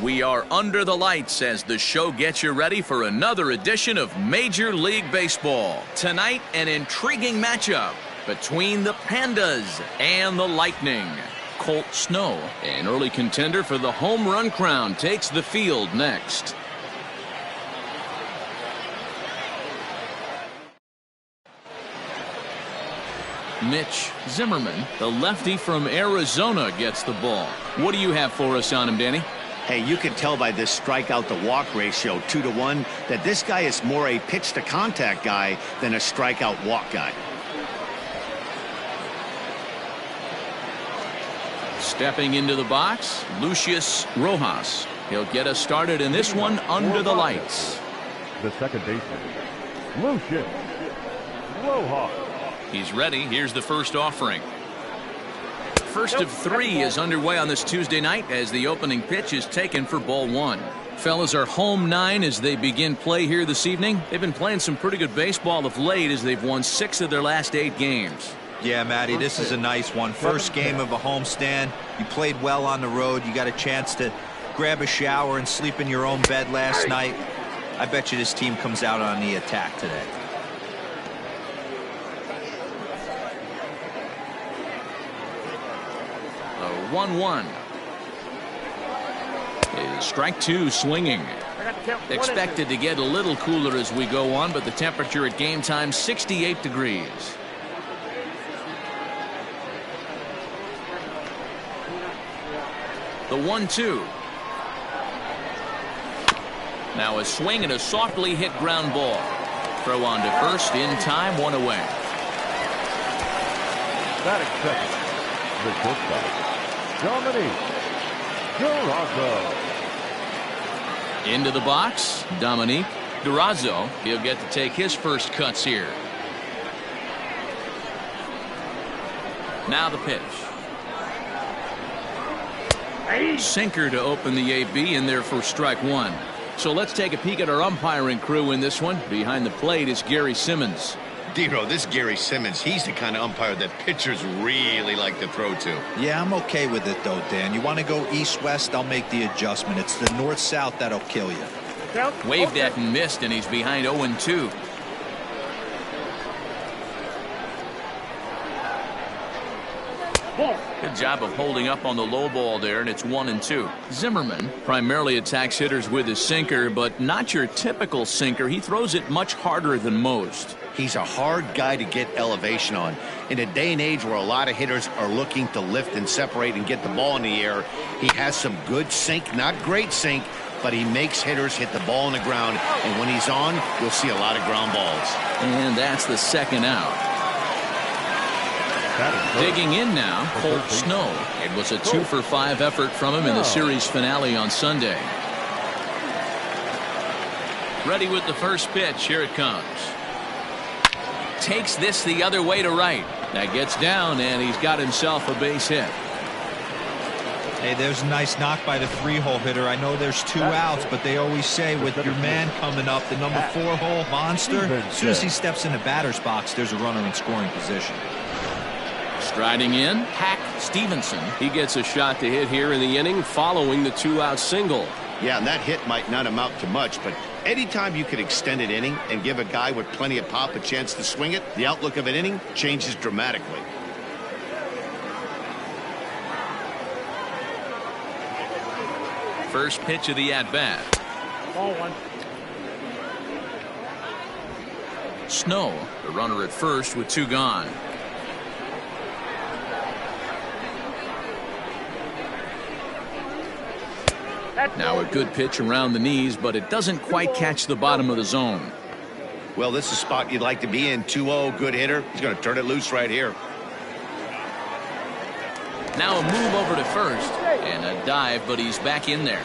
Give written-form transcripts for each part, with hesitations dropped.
We are under the lights as the show gets you ready for another edition of Major League Baseball. Tonight, an intriguing matchup between the Pandas and the Lightning. Colt Snow, an early contender for the home run crown, takes the field next. Mitch Zimmerman, the lefty from Arizona, gets the ball. What do you have for us on him, Danny? Hey, you can tell by this strikeout to walk ratio 2-to-1 that this guy is more a pitch to contact guy than a strikeout walk guy. Stepping into the box, Lucius Rojas. He'll get us started in this one under the lights. The second baseman, Lucius Rojas. He's ready. Here's the first offering. First of three is underway on this Tuesday night as the opening pitch is taken for ball one. Fellas are home 9 as they begin play here this evening. They've been playing some pretty good baseball of late as they've won 6 of their last 8 games. Yeah, Matty, this is a nice one. First game of a homestand. You played well on the road. You got a chance to grab a shower and sleep in your own bed last night. I bet you this team comes out on the attack today. The 1-1 is strike 2 swinging. Expected to get a little cooler as we go on, but the temperature at game time 68 degrees. The 1-2. Now a swing and a softly hit ground ball. Throw on to first in time, 1 away. Batting second, the shortstop, Dominique Durazo. Into the box, Dominique Durazo. He'll get to take his first cuts here. Now the pitch. Sinker to open the AB in there for strike 1. So let's take a peek at our umpiring crew in this one. Behind the plate is Gary Simmons. Dero, this Gary Simmons, he's the kind of umpire that pitchers really like to throw to. Yeah, I'm okay with it, though, Dan. You want to go east-west, I'll make the adjustment. It's the north-south that'll kill you. Waved at and missed, and he's behind 0-2. Good job of holding up on the low ball there, and it's 1-2. Zimmerman primarily attacks hitters with his sinker, but not your typical sinker. He throws it much harder than most. He's a hard guy to get elevation on. In a day and age where a lot of hitters are looking to lift and separate and get the ball in the air, he has some good sink, not great sink, but he makes hitters hit the ball on the ground, and when he's on, you'll see a lot of ground balls. And that's the second out. Digging in now, Colt Snow. It was a 2-for-5 effort from him in the series finale on Sunday. Ready with the first pitch. Here it comes. Takes this the other way to right. That gets down, and he's got himself a base hit. Hey, there's a nice knock by the 3-hole hitter. I know there's 2 outs, but they always say with your man coming up, the number 4-hole monster, as soon as he steps in the batter's box, there's a runner in scoring position. Striding in, Hack Stevenson. He gets a shot to hit here in the inning following the 2-out single. Yeah, and that hit might not amount to much, but anytime you can extend an inning and give a guy with plenty of pop a chance to swing it, the outlook of an inning changes dramatically. First pitch of the at-bat. Ball 1. Snow, the runner at first with 2 gone. Now a good pitch around the knees, but it doesn't quite catch the bottom of the zone. Well, this is a spot you'd like to be in. 2-0, good hitter. He's going to turn it loose right here. Now a move over to first and a dive, but he's back in there.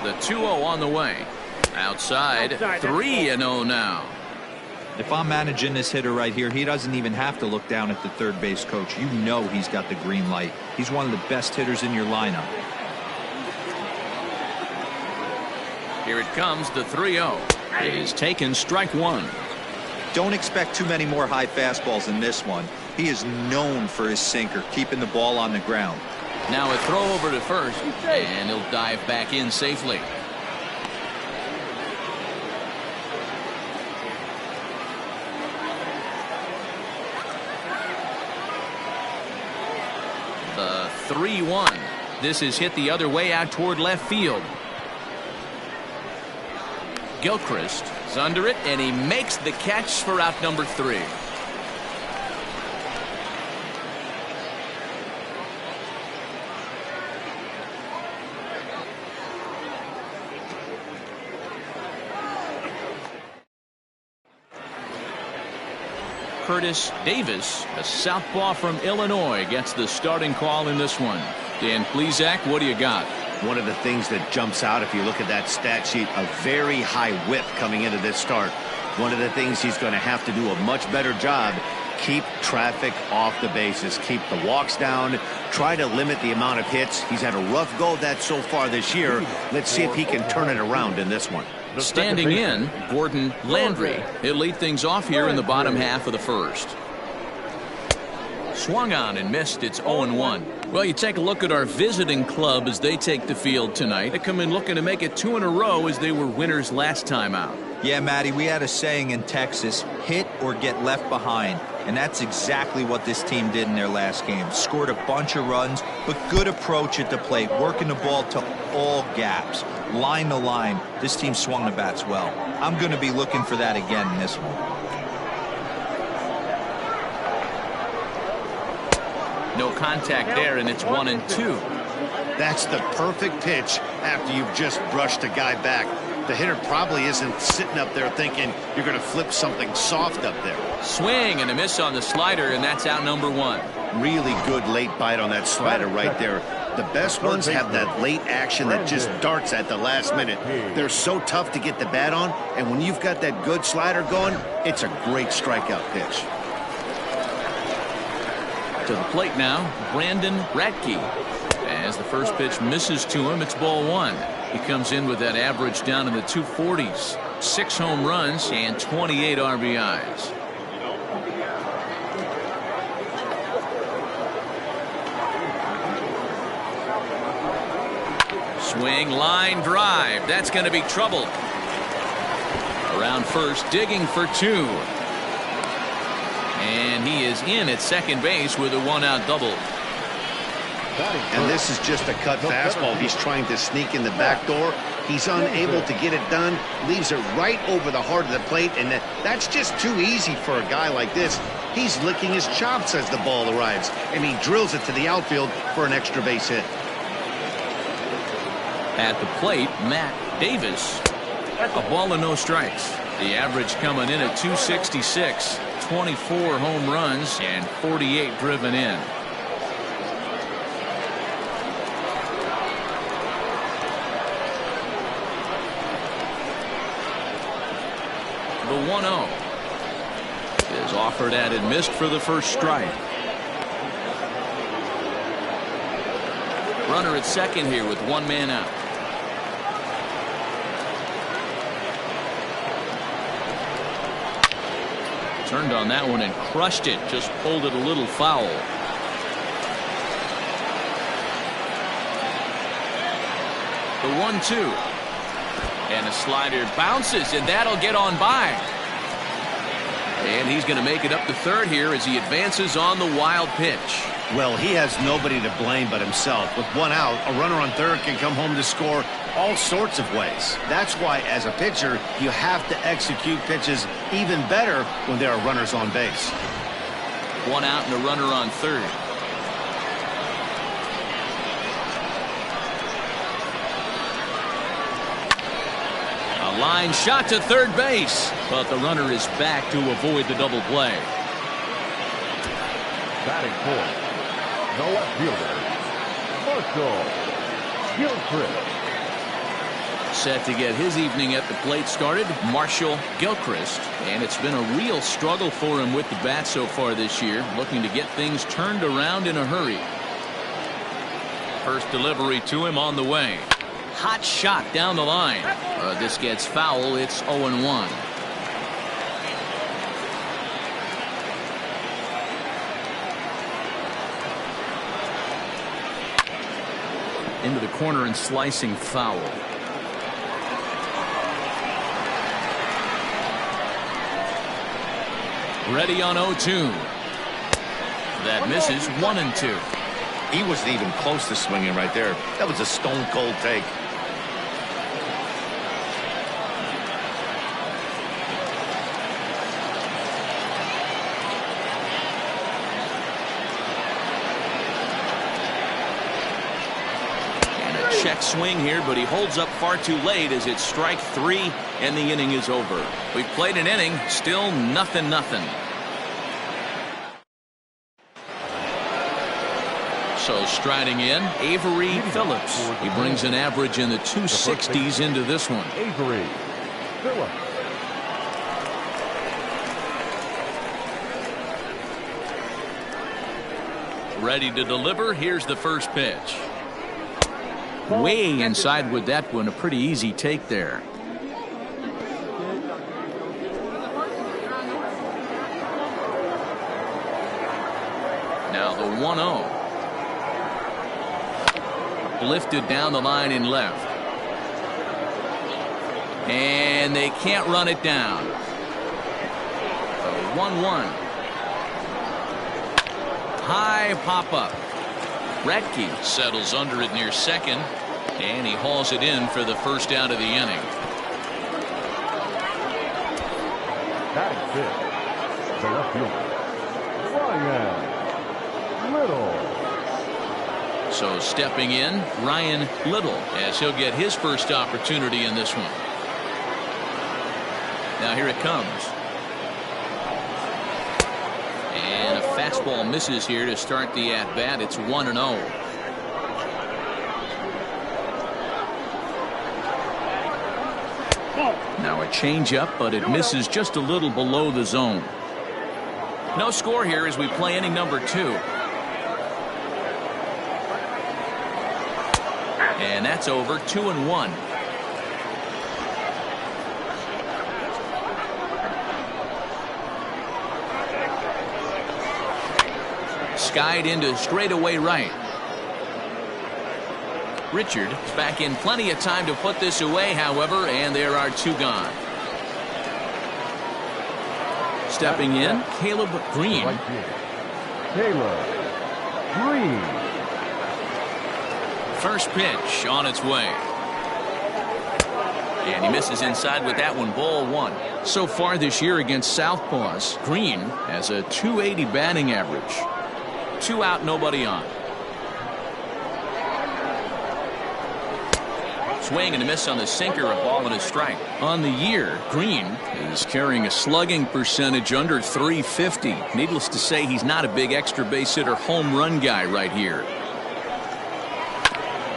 The 2-0 on the way. Outside, 3-0 now. If I'm managing this hitter right here, he doesn't even have to look down at the third base coach. You know he's got the green light. He's one of the best hitters in your lineup. Here it comes, the 3-0. It is taken, strike 1. Don't expect too many more high fastballs in this one. He is known for his sinker, keeping the ball on the ground. Now a throw over to first, and he'll dive back in safely. The 3-1. This is hit the other way out toward left field. Gilchrist is under it, and he makes the catch for out number 3. Curtis Davis, a southpaw from Illinois, gets the starting call in this one. Dan Plesac, what do you got? One of the things that jumps out if you look at that stat sheet, a very high whip coming into this start. One of the things he's going to have to do a much better job, keep traffic off the bases, keep the walks down, try to limit the amount of hits. He's had a rough go of that so far this year. Let's see if he can turn it around in this one. Standing in, Gordon Landry. He'll lead things off here in the bottom half of the first. Swung on and missed. It's 0-1. Well, you take a look at our visiting club as they take the field tonight. They come in looking to make it 2 in a row as they were winners last time out. Yeah, Matty, we had a saying in Texas, hit or get left behind. And that's exactly what this team did in their last game. Scored a bunch of runs, but good approach at the plate, working the ball to all gaps, line to line. This team swung the bats well. I'm going to be looking for that again in this one. No contact there, and it's 1-2. That's the perfect pitch after you've just brushed a guy back. The hitter probably isn't sitting up there thinking you're going to flip something soft up there. Swing and a miss on the slider, and that's out number 1. Really good late bite on that slider right there. The best ones have that late action that just darts at the last minute. They're so tough to get the bat on, and when you've got that good slider going, it's a great strikeout pitch. To the plate now, Brandon Radke. As the first pitch misses to him, it's ball 1. He comes in with that average down in the 240s. 6 home runs and 28 RBIs. Swing, line drive. That's going to be trouble. Around first, digging for 2. And he is in at second base with a 1-out double. And this is just a cut fastball. He's trying to sneak in the back door. He's unable to get it done. Leaves it right over the heart of the plate. And that's just too easy for a guy like this. He's licking his chops as the ball arrives. And he drills it to the outfield for an extra base hit. At the plate, Matt Davis. A ball and no strikes. The average coming in at 266. 24 home runs and 48 driven in. The 1-0 is offered at and missed for the first strike. Runner at second here with 1 man out. Turned on that one and crushed it. Just pulled it a little foul. The 1-2. And a slider bounces, and that'll get on by. And he's going to make it up to third here as he advances on the wild pitch. Well, he has nobody to blame but himself. With 1 out, a runner on third can come home to score all sorts of ways. That's why, as a pitcher, you have to execute pitches even better when there are runners on base. 1 out and a runner on third. A line shot to third base, but the runner is back to avoid the double play. Batting fourth, the left fielder, Marshall Gilchrist. Set to get his evening at the plate started, Marshall Gilchrist. And it's been a real struggle for him with the bat so far this year, looking to get things turned around in a hurry. First delivery to him on the way. Hot shot down the line. This gets foul. It's 0-1. into the corner and slicing foul. Ready on 0-2. That misses 1-2. He wasn't even close to swinging right there. That was a stone-cold take. Check swing here, but he holds up far too late as it's strike 3 and the inning is over. We've played an inning, still 0-0. So striding in, Avery Phillips. He brings an average in the 260s into this one. Avery Phillips. Ready to deliver. Here's the first pitch. Way inside with that one. A pretty easy take there. Now the 1-0. Lifted down the line in left. And they can't run it down. The 1-1. High pop-up. Radke settles under it near second, and he hauls it in for the first out of the inning. Batting fifth, the left fielder, Ryan Little. So stepping in, Ryan Little, as he'll get his first opportunity in this one. Now here it comes. And a fastball misses here to start the at-bat. It's 1-0. Now a changeup, but it misses just a little below the zone. No score here as we play inning number 2. And that's over. 2-1. Skied into straightaway right. Richard is back in plenty of time to put this away, however, and there are 2 gone. Stepping in, Caleb Green. Caleb Green. First pitch on its way. And he misses inside with that one. Ball 1. So far this year against Southpaws, Green has a .280 batting average. 2 out, nobody on. Swing and a miss on the sinker, a ball and a strike. On the year, Green is carrying a slugging percentage under .350. Needless to say, he's not a big extra base hitter home run guy right here.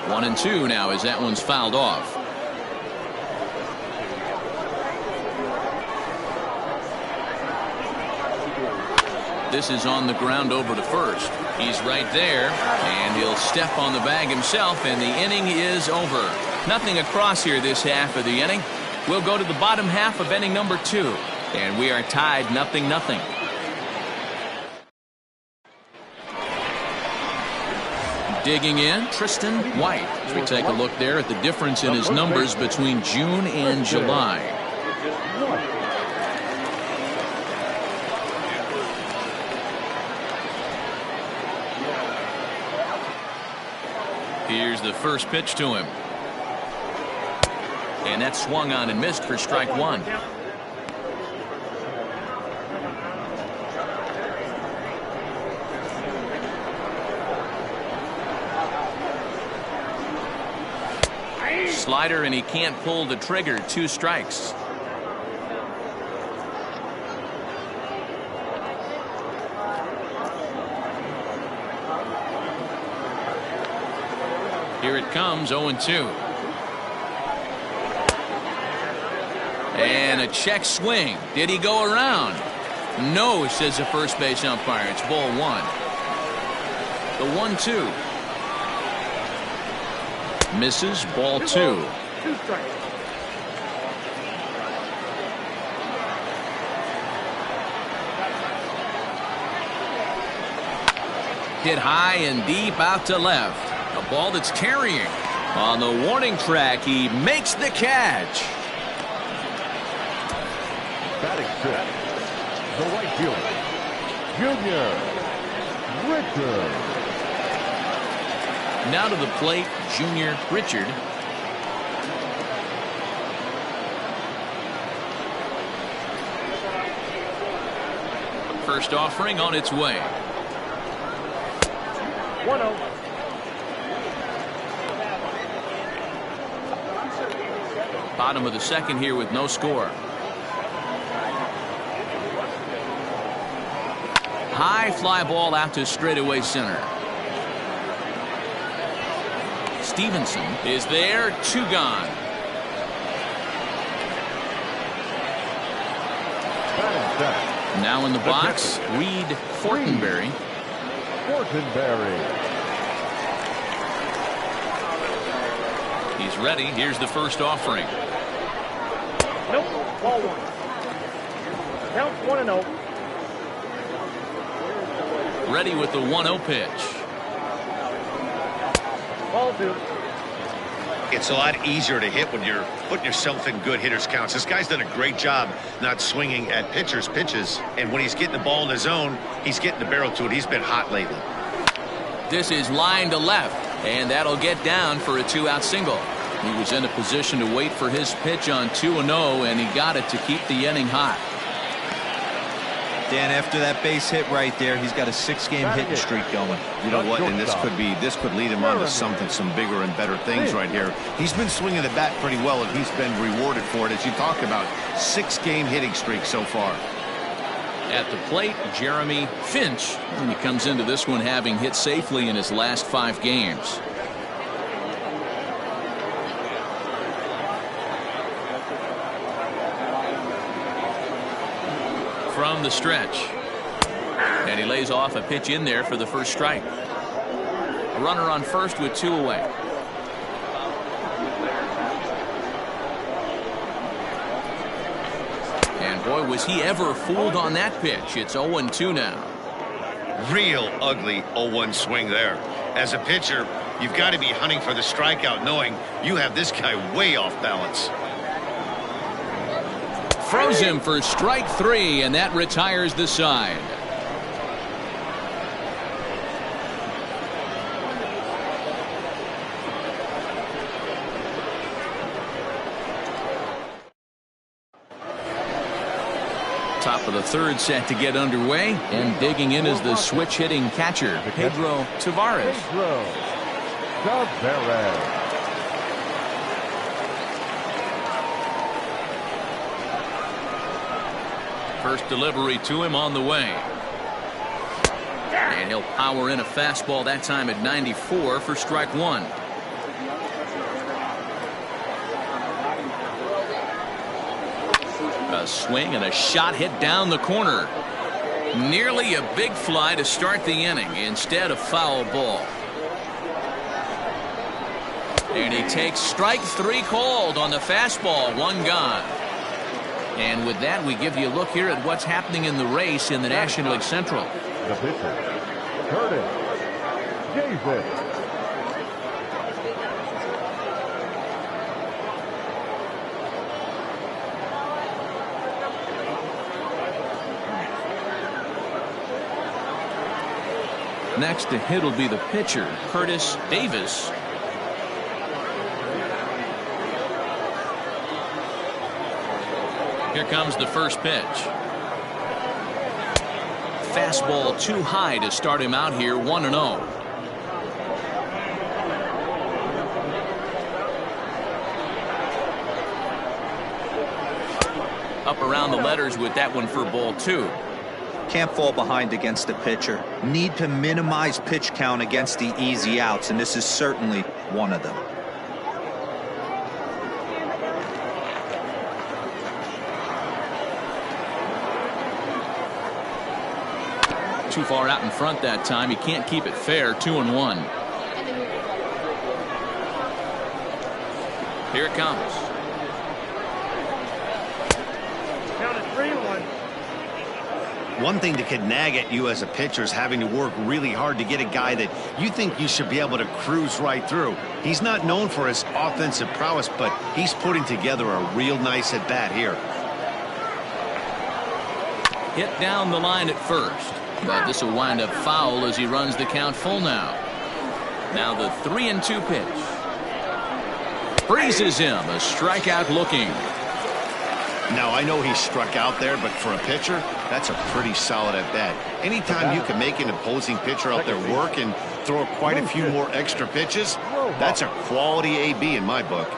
1-2 now as that one's fouled off. This is on the ground over to first. He's right there, and he'll step on the bag himself, and the inning is over. Nothing across here this half of the inning. We'll go to the bottom half of inning number 2, and we are tied 0-0. Digging in, Tristan White. As we take a look there at the difference in his numbers between June and July. Here's the first pitch to him. And that's swung on and missed for strike 1. Slider, and he can't pull the trigger. 2 strikes. Here it comes, 0-2. And a check swing. Did he go around? No, says the first base umpire. It's ball 1. The 1-2. Misses, ball 2. 2 strikes. Hit high and deep out to left. A ball that's carrying. On the warning track, he makes the catch. Batting sixth, the right fielder, Junior Richard. Now to the plate, Junior Richard. First offering on its way. 1-0. Bottom of the second here with no score. High fly ball out to straightaway center. Stevenson is there, 2 gone. Batting seventh, Now in the box, Reed Fortenberry. He's ready. Here's the first offering. Nope, ball 1. Count 1-0. Ready with the 1-0 pitch. Ball 2. It's a lot easier to hit when you're putting yourself in good hitters counts. This guy's done a great job not swinging at pitchers' pitches. And when he's getting the ball in the zone, he's getting the barrel to it. He's been hot lately. This is line to left, and that'll get down for a 2-out single. He was in a position to wait for his pitch on 2-0, and he got it to keep the inning hot. Dan, after that base hit right there, he's got a 6-game hitting streak going. You know what? And this could lead him on to some bigger and better things right here. He's been swinging the bat pretty well, and he's been rewarded for it, as you talked about. 6-game hitting streak so far. At the plate, Jeremy Finch, and he comes into this one having hit safely in his last 5 games. From the stretch, and he lays off a pitch in there for the first strike. A runner on first with 2 away. And boy, was he ever fooled on that pitch. It's 0-2 now. Real ugly 0-1 swing there. As a pitcher, you've got to be hunting for the strikeout, knowing you have this guy way off balance. Throws him for strike 3, and that retires the side. Top of the third set to get underway, and digging in is the switch hitting catcher, Pedro Tavares. First delivery to him on the way. And he'll power in a fastball that time at 94 for strike 1. A swing and a shot hit down the corner. Nearly a big fly to start the inning instead of foul ball. And he takes strike 3 called on the fastball, 1 gone. And with that, we give you a look here at what's happening in the race in the National League Central. The pitcher, Curtis Davis. Next to hit will be the pitcher, Curtis Davis. Here comes the first pitch. Fastball too high to start him out here, 1-0. Up around the letters with that one for ball 2. Can't fall behind against the pitcher. Need to minimize pitch count against the easy outs, and this is certainly one of them. Too far out in front that time. He can't keep it fair. 2-1. Here it comes. Count it 3-1. One thing that could nag at you as a pitcher is having to work really hard to get a guy that you think you should be able to cruise right through. He's not known for his offensive prowess, but he's putting together a real nice at-bat here. Hit down the line at first, but this will wind up foul as he runs the count full now. Now the 3-2 pitch. Freezes him, a strikeout looking. Now, I know he struck out there, but for a pitcher, that's a pretty solid at-bat. Anytime you can make an opposing pitcher out there work and throw quite a few more extra pitches, that's a quality AB in my book.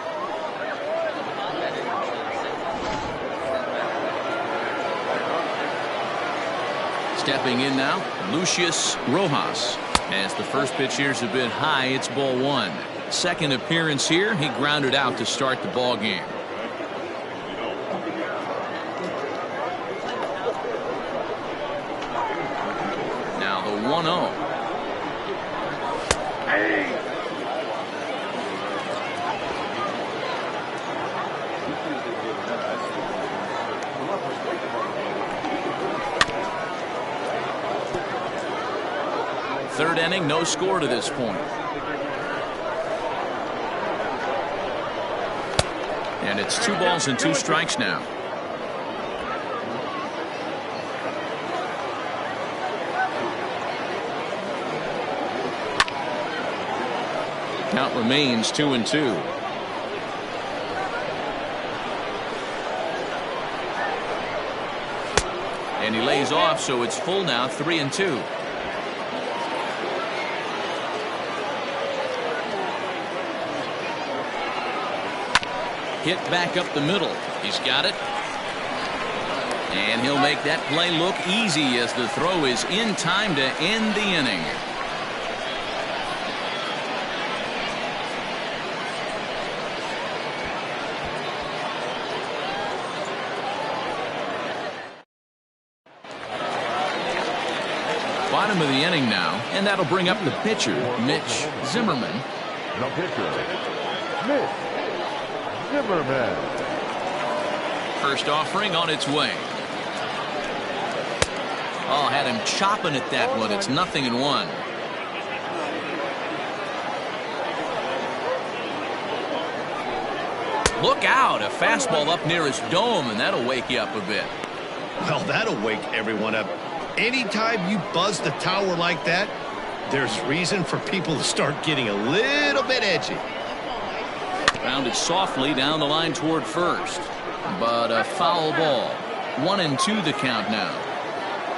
Stepping in now, LUCIUS Rojas. As the first pitch here is a bit high, it's ball one. Second appearance here, he grounded out to start the ball game. Now the 1-0. Third inning, no score to this point. And it's 2 balls and 2 strikes now. Count remains 2-2. And he lays off, so it's full now, 3-2. Hit back up the middle. He's got it. And he'll make that play look easy as the throw is in time to end the inning. Bottom of the inning now, and that'll bring up the pitcher, Mitch Zimmerman. The pitcher, Mitch Zimmerman. First offering on its way. Oh, had him chopping at that one. It's 0-1. Look out, a fastball up near his dome, and that'll wake you up a bit. Well, that'll wake everyone up. Anytime you buzz the tower like that, there's reason for people to start getting a little bit edgy. Rounded softly down the line toward first, but a foul ball. 1-2 the count now.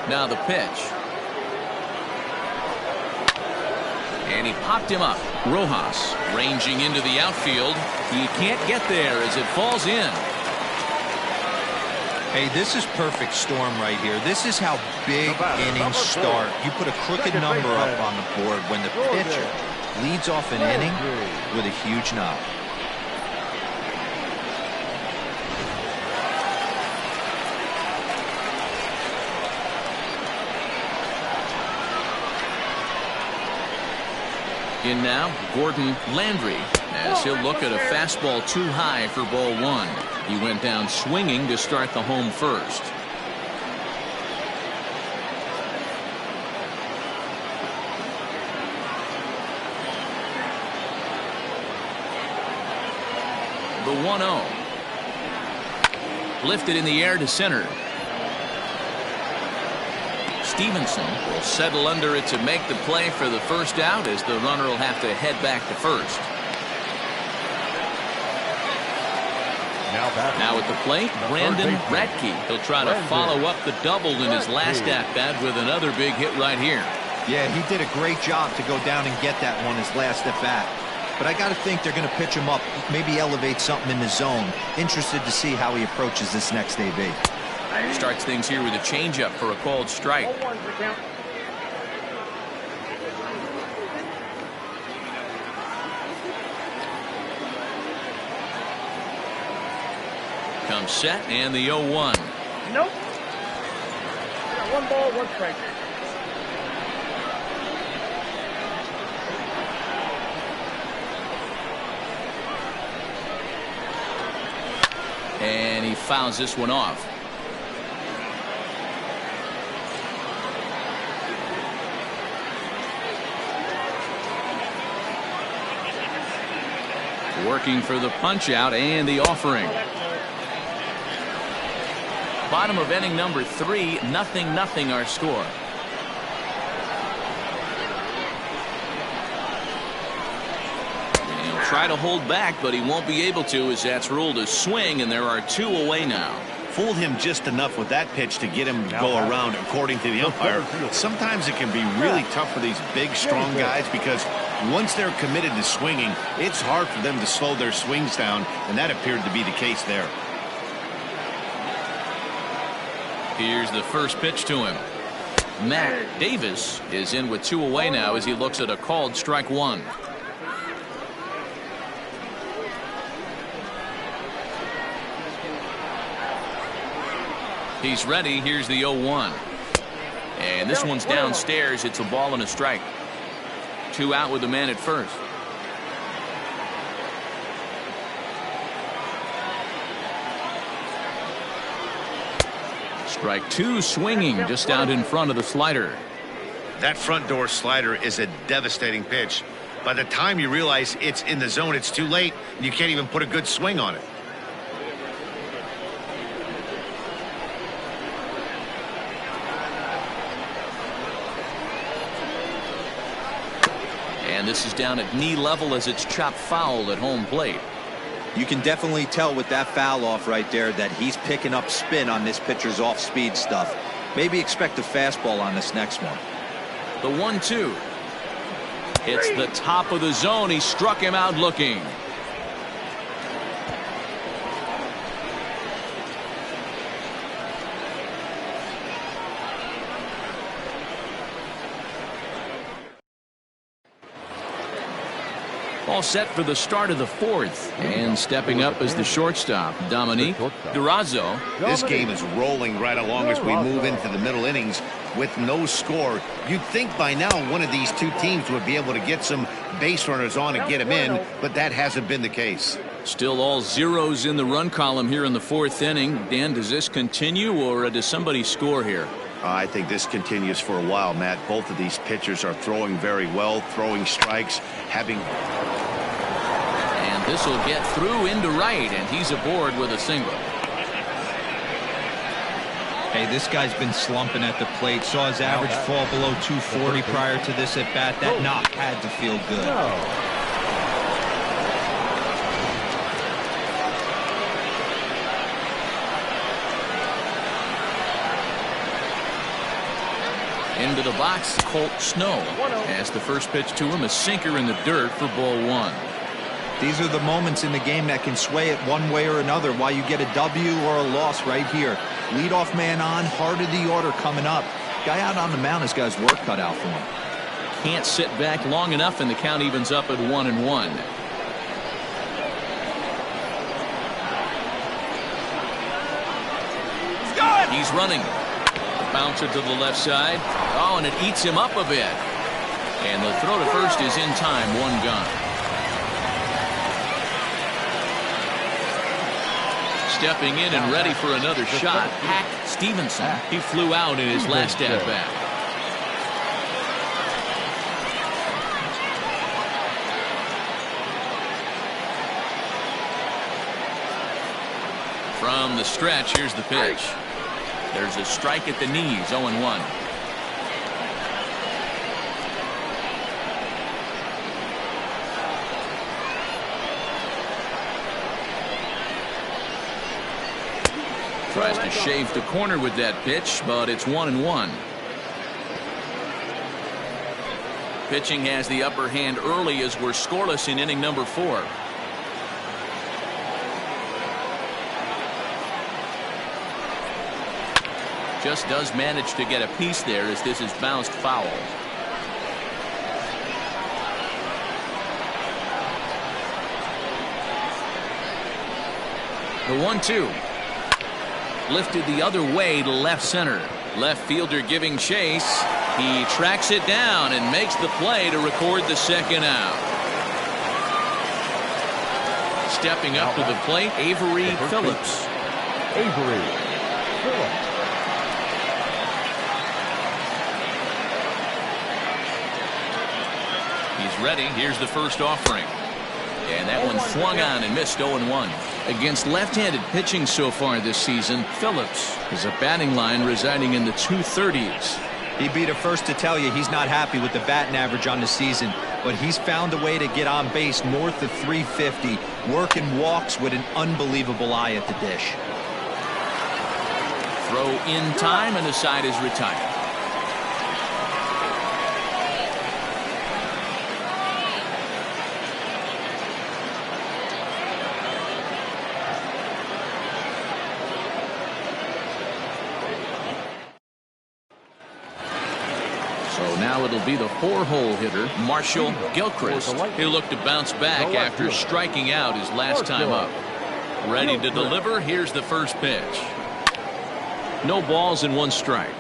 Now the pitch. And he popped him up. Rojas ranging into the outfield. He can't get there as it falls in. Hey, this is perfect storm right here. This is how big innings start. You put a crooked number up on the board when the pitcher leads off an inning with a huge knock. In now, Gordon Landry, as he'll look at a fastball too high for ball one. He went down swinging to start the home first. The 1-0. Lifted in the air to center. Stevenson will settle under it to make the play for the first out, as the runner will have to head back to first. Now at the plate, Brandon Radke. He'll try to follow up the double in his last at-bat with another big hit right here. Yeah, he did a great job to go down and get that one his last at-bat. But I got to think they're going to pitch him up, maybe elevate something in the zone. Interested to see how he approaches this next AB. Starts things here with a changeup for a called strike. Comes set and the 0-1. Nope. Got 1 ball, 1 strike. And he fouls this one off. Working for the punch out and the offering. Bottom of inning number 3, 0-0 our score. He'll try to hold back, but he won't be able to, as that's ruled a swing, and there are 2 away now. Fooled him just enough with that pitch to get him to go around, according to the umpire. Sometimes it can be really tough for these big, strong guys, because once they're committed to swinging, it's hard for them to slow their swings down, and that appeared to be the case there. Here's the first pitch to him. Matt Davis is in with 2 away now as he looks at a called strike 1. He's ready. Here's the 0-1. And this one's downstairs. It's a ball and a strike. 2 out with the man at first. Strike 2 swinging just out in front of the slider. That front door slider is a devastating pitch. By the time you realize it's in the zone, it's too late. You can't even put a good swing on it. And this is down at knee level as it's chopped foul at home plate. You can definitely tell with that foul off right there that he's picking up spin on this pitcher's off-speed stuff. Maybe expect a fastball on this next one. The 1-2. It's the top of the zone. He struck him out looking. All set for the start of the 4th, and stepping up as the shortstop, Dominique Durazo. This game is rolling right along as we move into the middle innings with no score. You'd think by now one of these 2 teams would be able to get some base runners on and get them in, but that hasn't been the case. Still all zeros in the run column here in the 4th inning. Dan, does this continue, or does somebody score here? I think this continues for a while, Matt. Both of these pitchers are throwing very well, throwing strikes, having... And this will get through into right, and he's aboard with a single. Hey, this guy's been slumping at the plate. Saw his average fall below 240 prior to this at bat. That knock had to feel good. Into the box, Colt Snow. As the first pitch to him, a sinker in the dirt for ball 1. These are the moments in the game that can sway it one way or another, why you get a W or a loss right here. Leadoff man on, heart of the order coming up. Guy out on the mound has got his work cut out for him. Can't sit back long enough, and the count evens up at 1-1. He's running. Bouncer to the left side. Oh, and it eats him up a bit. And the throw to first is in time. 1 gone. Stepping in and ready for another shot, Hack Stevenson. He flew out in his last at-bat. From the stretch, here's the pitch. There's a strike at the knees, 0-1. Tries to shave the corner with that pitch, but it's 1-1. Pitching has the upper hand early as we're scoreless in inning number 4. Just does manage to get a piece there as this is bounced foul. The 1-2. Lifted the other way to left center. Left fielder giving chase. He tracks it down and makes the play to record the second out. Stepping up to the plate, Avery Phillips. Avery Phillips. He's ready. Here's the first offering. And that one swung on and missed 0-1. Against left-handed pitching so far this season, Phillips is a batting line residing in the 230s. He'd be the first to tell you he's not happy with the batting average on the season, but he's found a way to get on base north of 350, working walks with an unbelievable eye at the dish. Throw in time, and the side is retired. So now it'll be the 4-hole hitter, Marshall Gilchrist. He'll look to bounce back after striking out his last time up. Ready to deliver. Here's the first pitch. No balls and 1 strike.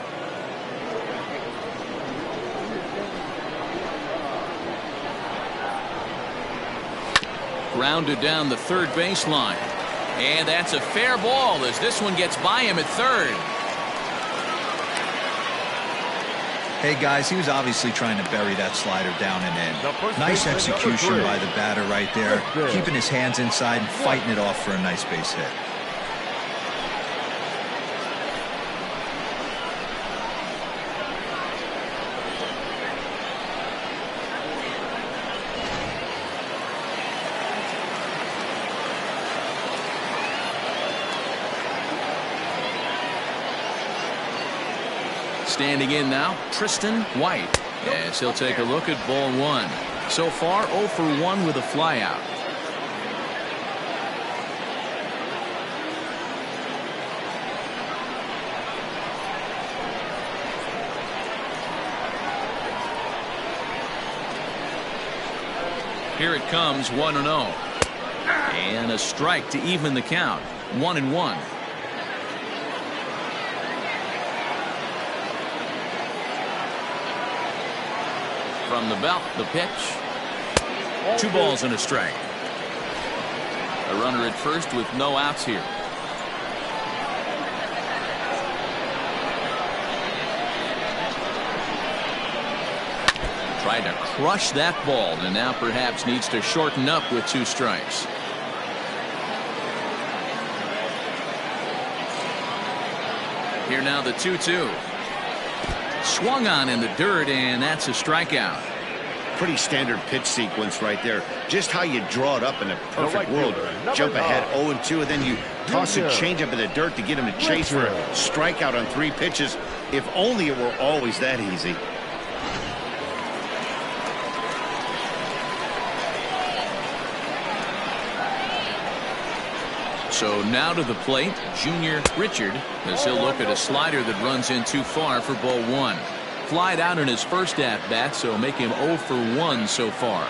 Grounded down the third baseline. And that's a fair ball as this one gets by him at third. Hey guys, he was obviously trying to bury that slider down and in. Nice execution by the batter right there, keeping his hands inside and fighting it off for a nice base hit. Standing in now, Tristan White, as he'll take a look at ball 1. So far, 0 for 1 with a flyout. Here it comes, 1-0. And a strike to even the count, 1-1. From the belt, the pitch. 2 balls and a strike. A runner at first with no outs here. Tried to crush that ball and now perhaps needs to shorten up with 2 strikes. Here now the 2-2. Swung on in the dirt, and that's a strikeout. Pretty standard pitch sequence right there. Just how you draw it up in a perfect world. Jump ahead 0-2, and then you toss a changeup in the dirt to get him to chase for a strikeout on 3 pitches. If only it were always that easy. So now to the plate, Junior Richard, as he'll look at a slider that runs in too far for ball 1. Flied out in his first at-bat, so make him 0 for 1 so far.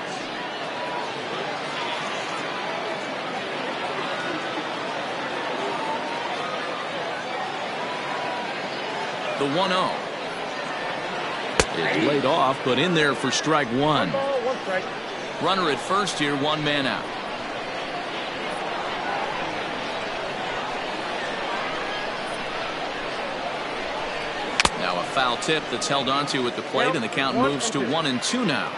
The 1-0 is laid off, but in there for strike 1. Runner at first here, 1 man out. Now a foul tip that's held onto at the plate, and the count moves to 1-2 now.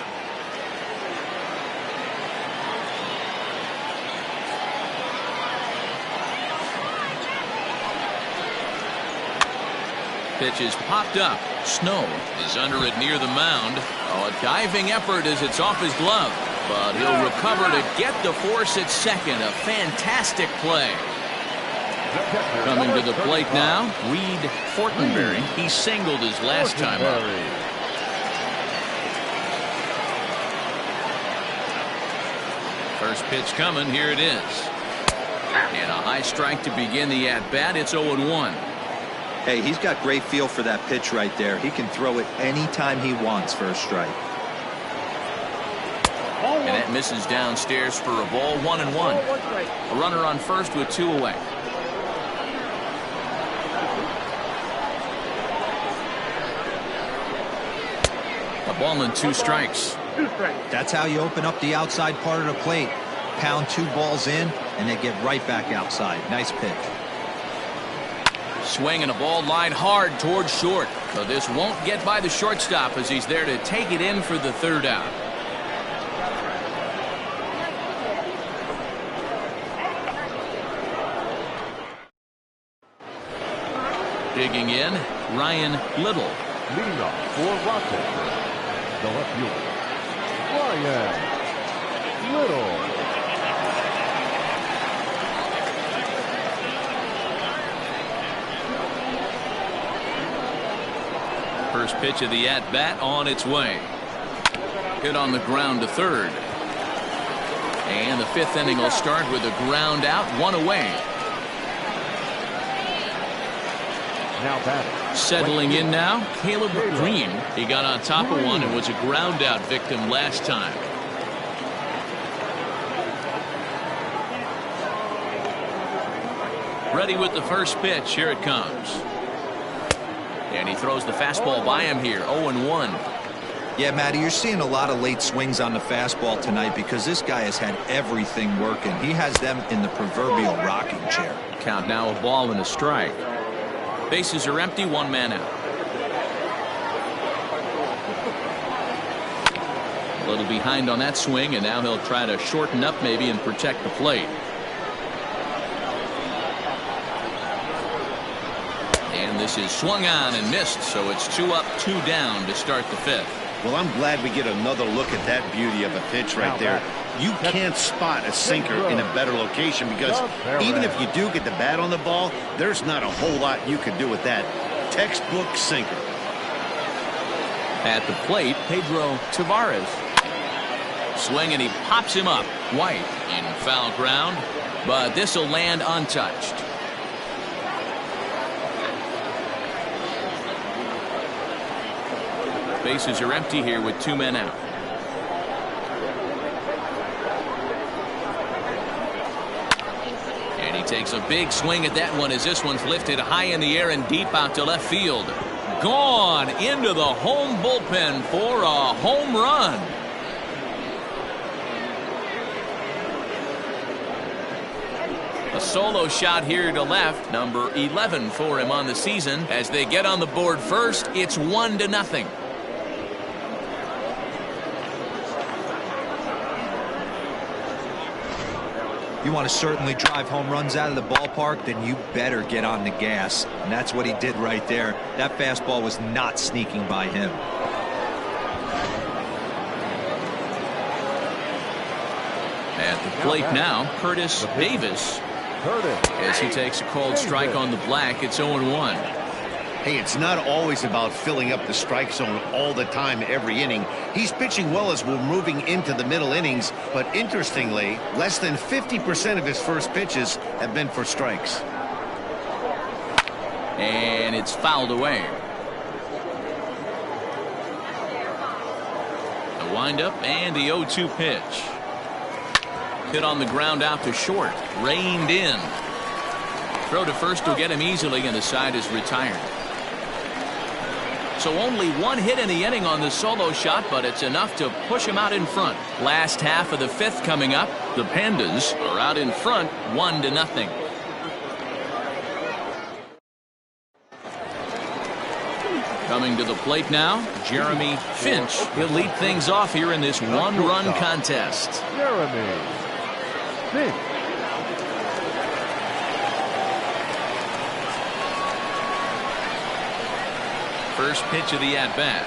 Pitch is popped up. Snow is under it near the mound. Oh, a diving effort as it's off his glove, but he'll recover to get the force at second. A fantastic play. Coming to the plate now, Reed Fortenberry. He singled his last time up. First pitch coming, here it is. And a high strike to begin the at-bat. It's 0-1. Hey, he's got great feel for that pitch right there. He can throw it anytime he wants for a strike. And that misses downstairs for a ball, 1-1. A runner on first with 2 away. A ball and 2 strikes. That's how you open up the outside part of the plate. Pound 2 balls in, and they get right back outside. Nice pitch. Swing and a ball line hard towards short. So this won't get by the shortstop as he's there to take it in for the 3rd out. Digging in, Ryan Little. Leading off for Rochester, the left fielder, Ryan Little. First pitch of the at-bat on its way. Hit on the ground to third. And the fifth inning will start with a ground out, one away. Now batting. Settling in now, Caleb Green. He got on top of one and was a ground out victim last time. Ready with the first pitch. Here it comes. And he throws the fastball by him here. 0-1. Yeah, Matty, you're seeing a lot of late swings on the fastball tonight because this guy has had everything working. He has them in the proverbial rocking chair. Count now, a ball and a strike. Bases are empty, one man out. A little behind on that swing, and now he'll try to shorten up maybe and protect the plate. And this is swung on and missed, so it's 2 up, 2 down to start the fifth. Well, I'm glad we get another look at that beauty of a pitch right there. You can't spot a sinker in a better location because even if you do get the bat on the ball, there's not a whole lot you can do with that. Textbook sinker. At the plate, Pedro Tavares. Swing and he pops him up. White in foul ground, but this will land untouched. Bases are empty here with 2 men out. And he takes a big swing at that one as this one's lifted high in the air and deep out to left field. Gone into the home bullpen for a home run. A solo shot here to left, number 11 for him on the season. As they get on the board first, it's 1-0. You want to certainly drive home runs out of the ballpark, then you better get on the gas. And that's what he did right there. That fastball was not sneaking by him. At the plate now, Curtis Davis. As he takes a cold strike on the black, it's 0-1. Hey, it's not always about filling up the strike zone all the time every inning. He's pitching well as we're moving into the middle innings, but interestingly, less than 50% of his first pitches have been for strikes. And it's fouled away. The windup and the 0-2 pitch. Hit on the ground out to short. Reined in. Throw to first will get him easily, and the side is retired. So only 1 hit in the inning on the solo shot, but it's enough to push him out in front. Last half of the fifth coming up. The Pandas are out in front 1-0. Coming to the plate now, Jeremy Finch. He'll lead things off here in this one-run contest. Jeremy Finch. First pitch of the at-bat.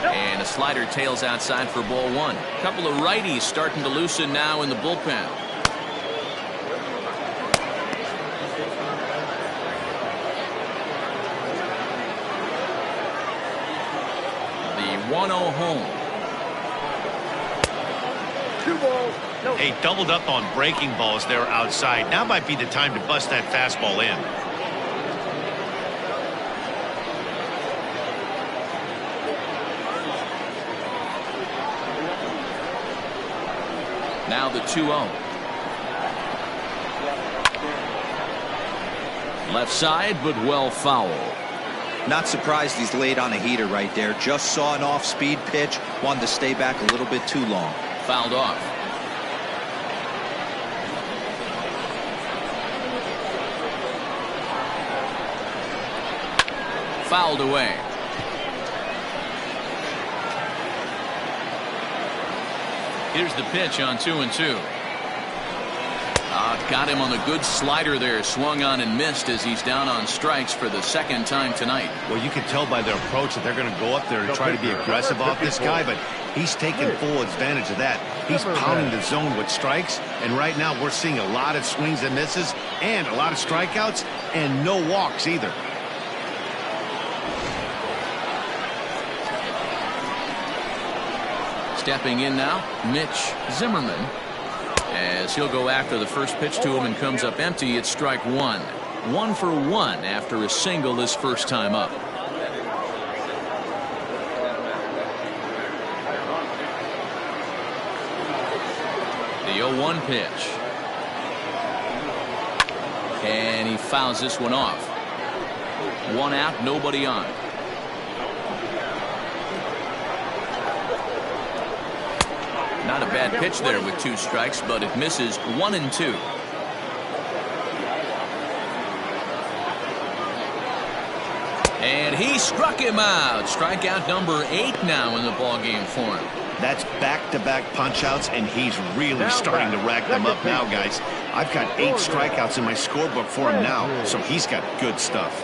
And a slider tails outside for ball 1. A couple of righties starting to loosen now in the bullpen. The 1-0 home. 2 balls. No. Hey, doubled up on breaking balls there outside. Now might be the time to bust that fastball in. Now the 2-0. Left side, but well foul. Not surprised he's laid on a heater right there. Just saw an off-speed pitch. Wanted to stay back a little bit too long. Fouled off. Fouled away. Here's the pitch on 2-2. out. Got him on the good slider there. Swung on and missed as he's down on strikes for the second time tonight. Well, you can tell by their approach that they're going to go up there and try to be aggressive off this guy, but he's taking full advantage of that. He's pounding the zone with strikes, and right now we're seeing a lot of swings and misses and a lot of strikeouts and no walks either. Stepping in now, Mitch Zimmerman, as he'll go after the first pitch to him and comes up empty. It's strike one. 1 for 1 after a single his first time up. The 0-1 pitch. And he fouls this one off. 1 out, nobody on. Not a bad pitch there with 2 strikes, but it misses 1 and 2. And he struck him out. Strikeout number 8 now in the ballgame for him. That's back-to-back punch-outs, and he's really starting to rack them up now, guys. I've got 8 strikeouts in my scorebook for him now, so he's got good stuff.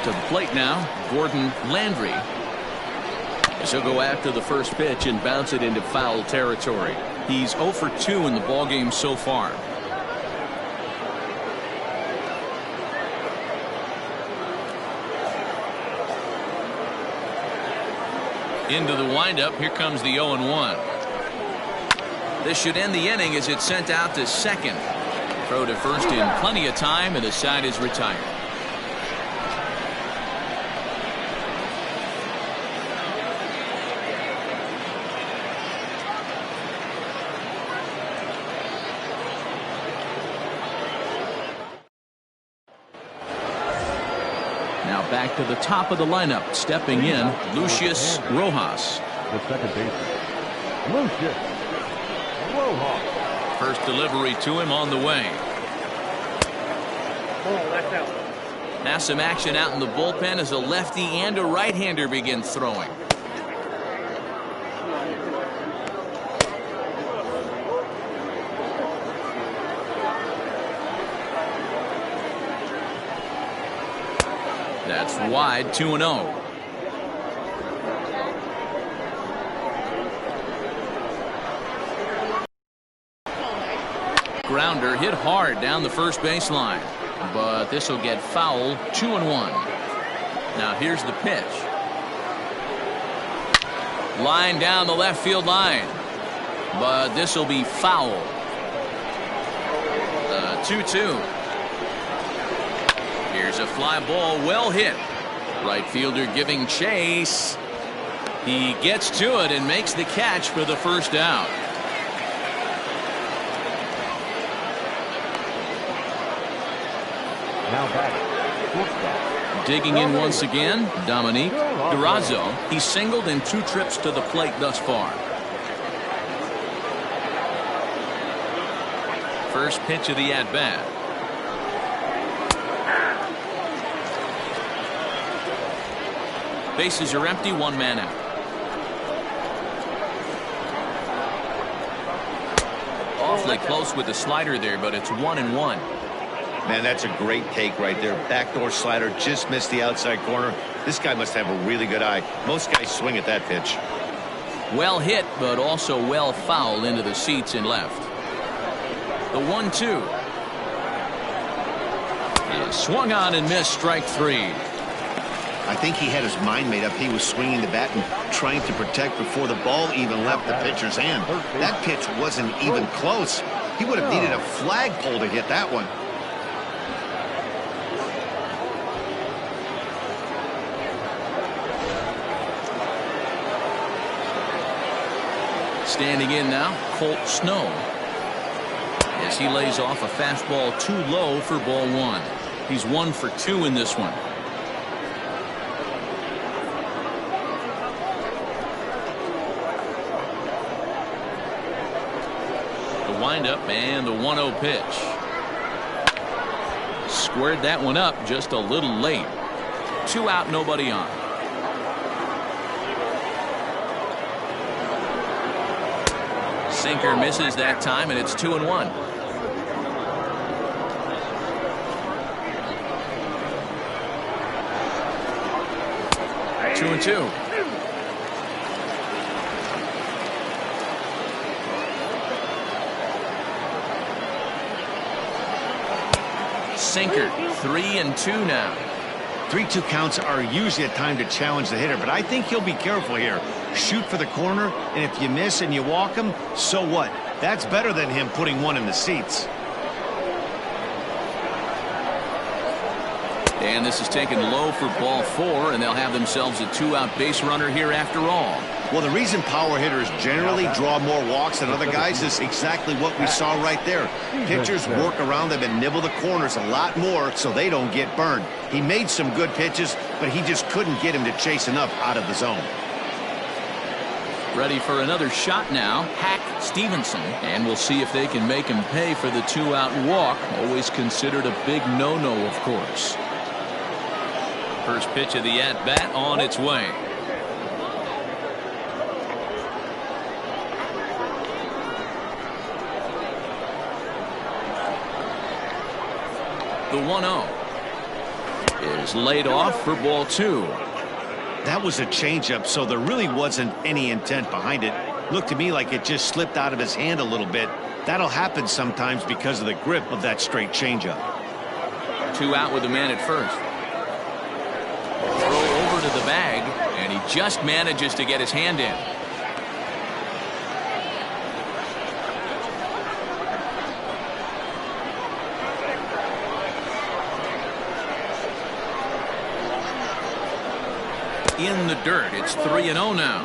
To the plate now, Gordon Landry. As he'll go after the first pitch and bounce it into foul territory. He's 0 for 2 in the ballgame so far. Into the windup. Here comes the 0-1. This should end the inning as it's sent out to second. Throw to first in plenty of time, and the side is retired. Now back to the top of the lineup. Stepping in, Lucius Rojas. The second baseman, Lucius Rojas. First delivery to him on the way. Oh, that's out. Now some action out in the bullpen as a lefty and a right-hander begin throwing. That's wide, 2-0. Grounder hit hard down the first baseline, but this will get foul. 2-1. Now here's the pitch. Line down the left field line, but this will be foul. 2-2. Here's a fly ball, well hit. Right fielder giving chase. He gets to it and makes the catch for the first out. Now back. Digging in once again, Dominique Durazo. He's singled in 2 trips to the plate thus far. First pitch of the at-bat. Bases are empty, 1 man out. Awfully close with the slider there, but it's 1-1. Man, that's a great take right there. Backdoor slider, just missed the outside corner. This guy must have a really good eye. Most guys swing at that pitch. Well hit, but also well fouled into the seats and left. The 1-2. Swung on and missed, strike 3. I think he had his mind made up. He was swinging the bat and trying to protect before the ball even left the pitcher's hand. That pitch wasn't even close. He would have needed a flagpole to hit that one. Standing in now, Colt Snow, as he lays off a fastball too low for ball 1. He's 1 for 2 in this one. The windup and the 1-0 pitch. Squared that one up just a little late. 2 out, nobody on. sinker misses that time, and it's 2-1. 2-2. Sinker, 3-2 now. 3-2 counts are usually a time to challenge the hitter, but I think he'll be careful here. Shoot for the corner, and if you miss and you walk him, so what? That's better than him putting one in the seats. And this is taken low for ball 4, and they'll have themselves a 2-out base runner here after all. Well, the reason power hitters generally draw more walks than other guys is exactly what we saw right there. Pitchers work around them and nibble the corners a lot more so they don't get burned. He made some good pitches, but he just couldn't get him to chase enough out of the zone. Ready for another shot now. Hack Stevenson. And we'll see if they can make him pay for the 2-out walk. Always considered a big no-no, of course. First pitch of the at-bat on its way. The 1-0 is laid off for ball 2. That was a changeup, so there really wasn't any intent behind it. Looked to me like it just slipped out of his hand a little bit. That'll happen sometimes because of the grip of that straight changeup. 2 out with the man at first. Throw over to the bag, and he just manages to get his hand in. In the dirt. It's 3-0 now.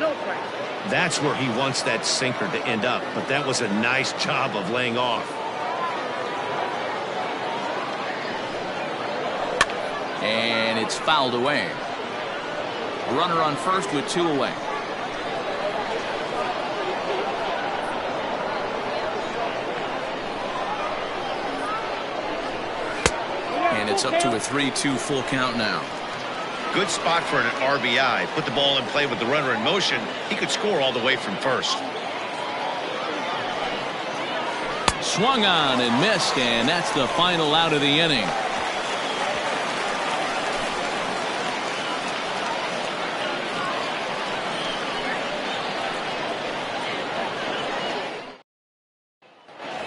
That's where he wants that sinker to end up, but that was a nice job of laying off. And it's fouled away. Runner on first with 2 away. And it's up to a 3-2 full count now. Good spot for an RBI. Put the ball in play with the runner in motion. He could score all the way from first. Swung on and missed, and that's the final out of the inning.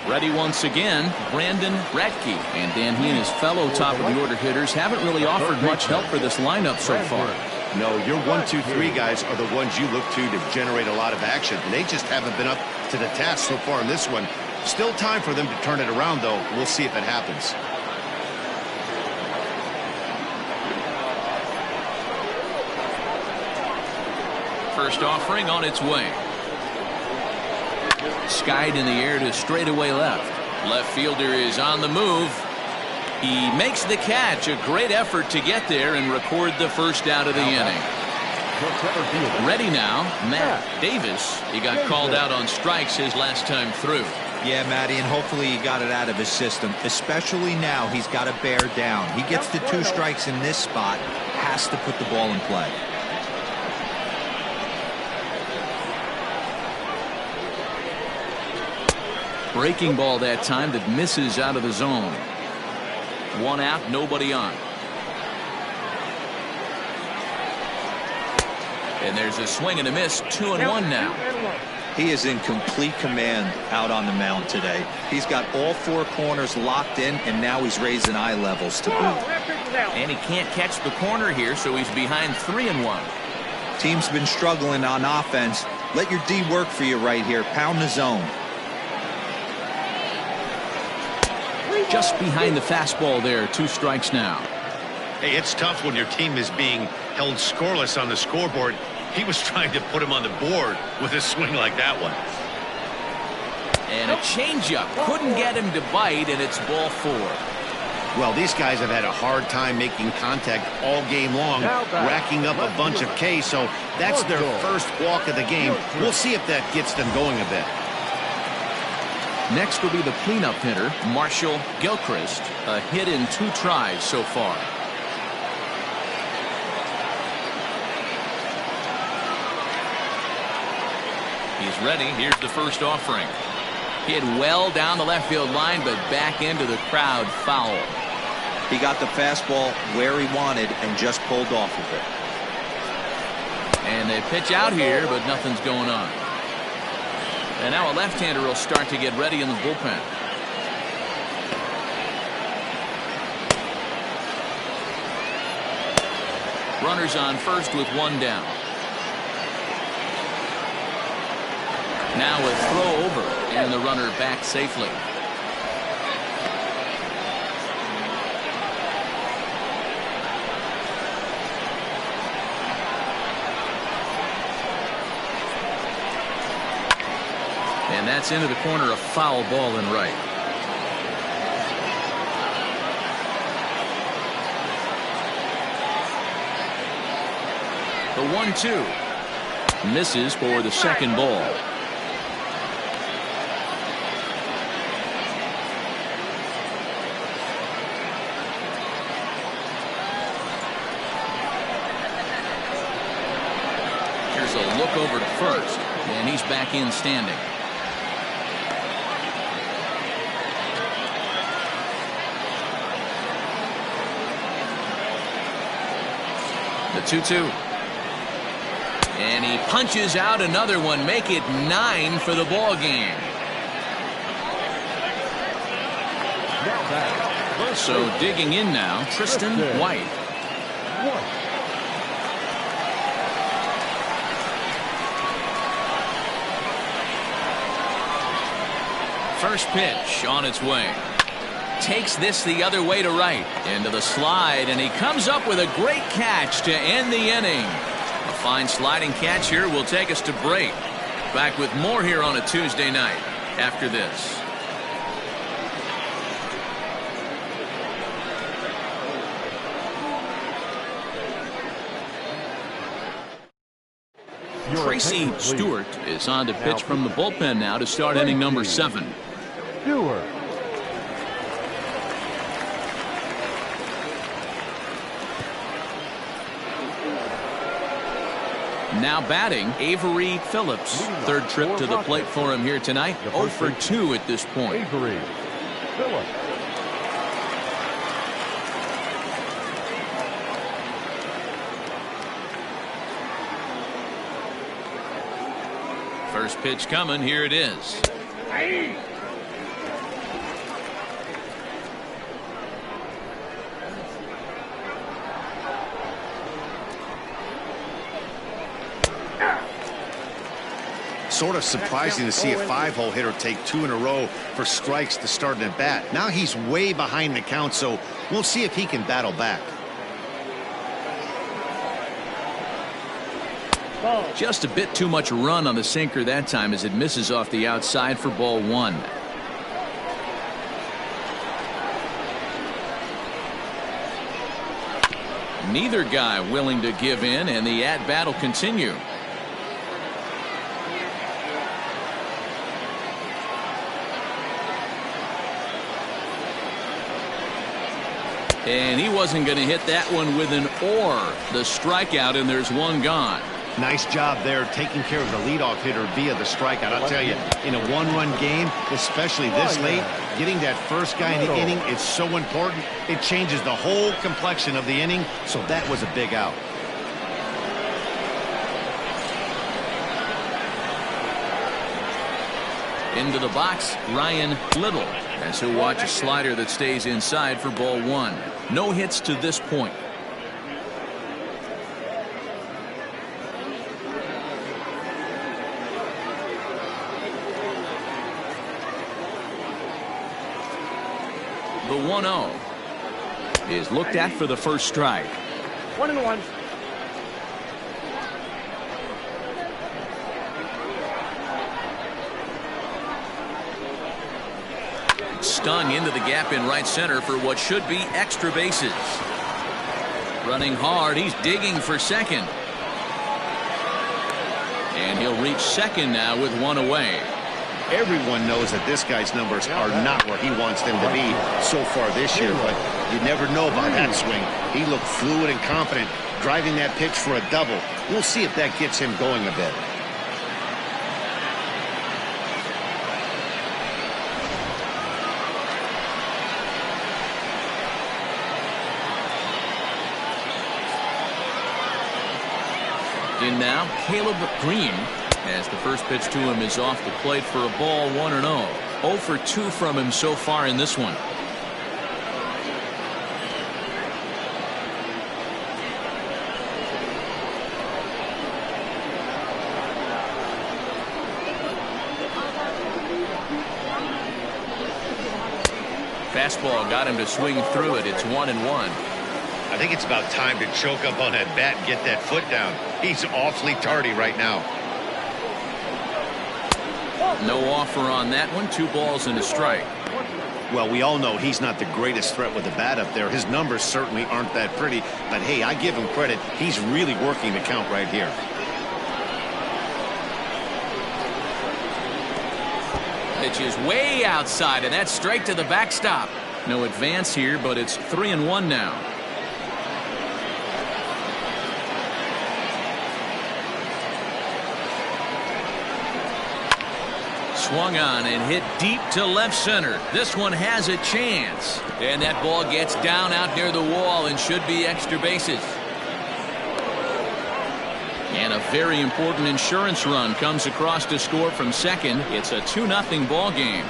Ready once again, Brandon Radke. And Dan, he and his fellow top-of-the-order hitters haven't really offered much help for this lineup so far. No, your 1, 2, 3 guys are the ones you look to generate a lot of action. And they just haven't been up to the task so far in this one. Still time for them to turn it around, though. We'll see if it happens. First offering on its way. Skied in the air to straightaway left. Left fielder is on the move. He makes the catch. A great effort to get there and record the first out of the inning. Ready now, Matt Davis. He got called out on strikes his last time through. Yeah, Matty, and hopefully he got it out of his system. Especially now, he's got to bear down. He gets the 2 strikes in this spot. Has to put the ball in play. Breaking ball that time that misses out of the zone. 1 out, nobody on. And there's a swing and a miss. 2-1 now. He is in complete command out on the mound today. He's got all 4 corners locked in, and now he's raising eye levels to boot. And he can't catch the corner here, so he's behind 3-1. Team's been struggling on offense. Let your D work for you right here. Pound the zone. Just behind the fastball there. 2 strikes now. Hey, it's tough when your team is being held scoreless on the scoreboard. He was trying to put him on the board with a swing like that one. And a changeup. Couldn't get him to bite, and it's ball 4. Well, these guys have had a hard time making contact all game long, racking up a bunch of Ks, so that's their first walk of the game. We'll see if that gets them going a bit. Next will be the cleanup hitter, Marshall Gilchrist. A hit in 2 tries so far. He's ready. Here's the first offering. Hit well down the left field line, but back into the crowd foul. He got the fastball where he wanted and just pulled off of it. And they pitch out here, but nothing's going on. And now a left-hander will start to get ready in the bullpen. Runners on first with one down. Now a throw over, and the runner back safely. And that's into the corner, a foul ball in right. The 1-2 misses for the second ball. Here's a look over to first, and he's back in standing. The 2-2. And he punches out another one, make it 9 for the ball game. So digging in now, Tristan White. First pitch on its way. Takes this the other way to right. Into the slide, and he comes up with a great catch to end the inning. A fine sliding catch here will take us to break. Back with more here on a Tuesday night after this. Tracy Stewart is on to pitch from the bullpen now to start inning number 7. Stewart. Now batting, Avery Phillips. Third trip to the plate for him here tonight. 0 for 2 at this point. Avery Phillips. First pitch coming. Here it is. Sort of surprising to see a 5-hole hitter take 2 in a row for strikes to start an at bat. Now he's way behind the count, so we'll see if he can battle back. Just a bit too much run on the sinker that time as it misses off the outside for ball 1. Neither guy willing to give in, and the at-bat will continue. And he wasn't going to hit that one with an or. The strikeout, and there's one gone. Nice job there taking care of the leadoff hitter via the strikeout. I'll tell you, in a one-run game, especially this late, getting that first guy in the inning is so important. It changes the whole complexion of the inning, so that was a big out. Into the box, Ryan Little, as he'll watch a slider that stays inside for ball 1. No hits to this point. The 1-0 is looked at for the first strike. 1-1. Stung into the gap in right center for what should be extra bases. Running hard, he's digging for second. And he'll reach second now with one away. Everyone knows that this guy's numbers are not where he wants them to be so far this year, but you never know about that swing. He looked fluid and confident, driving that pitch for a double. We'll see if that gets him going a bit. In now, Caleb Green, as the first pitch to him is off the plate for a ball, 1-0. 0 for 2 from him so far in this one. Fastball got him to swing through it. It's 1-1. I think it's about time to choke up on that bat and get that foot down. He's awfully tardy right now. No offer on that one. 2 balls and a strike. Well, we all know he's not the greatest threat with the bat up there. His numbers certainly aren't that pretty. But, hey, I give him credit. He's really working the count right here. Pitch is way outside, and that's straight to the backstop. No advance here, but it's 3-1 now. Swung on and hit deep to left center. This one has a chance. And that ball gets down out near the wall and should be extra bases. And a very important insurance run comes across to score from second. It's a 2-0 ball game.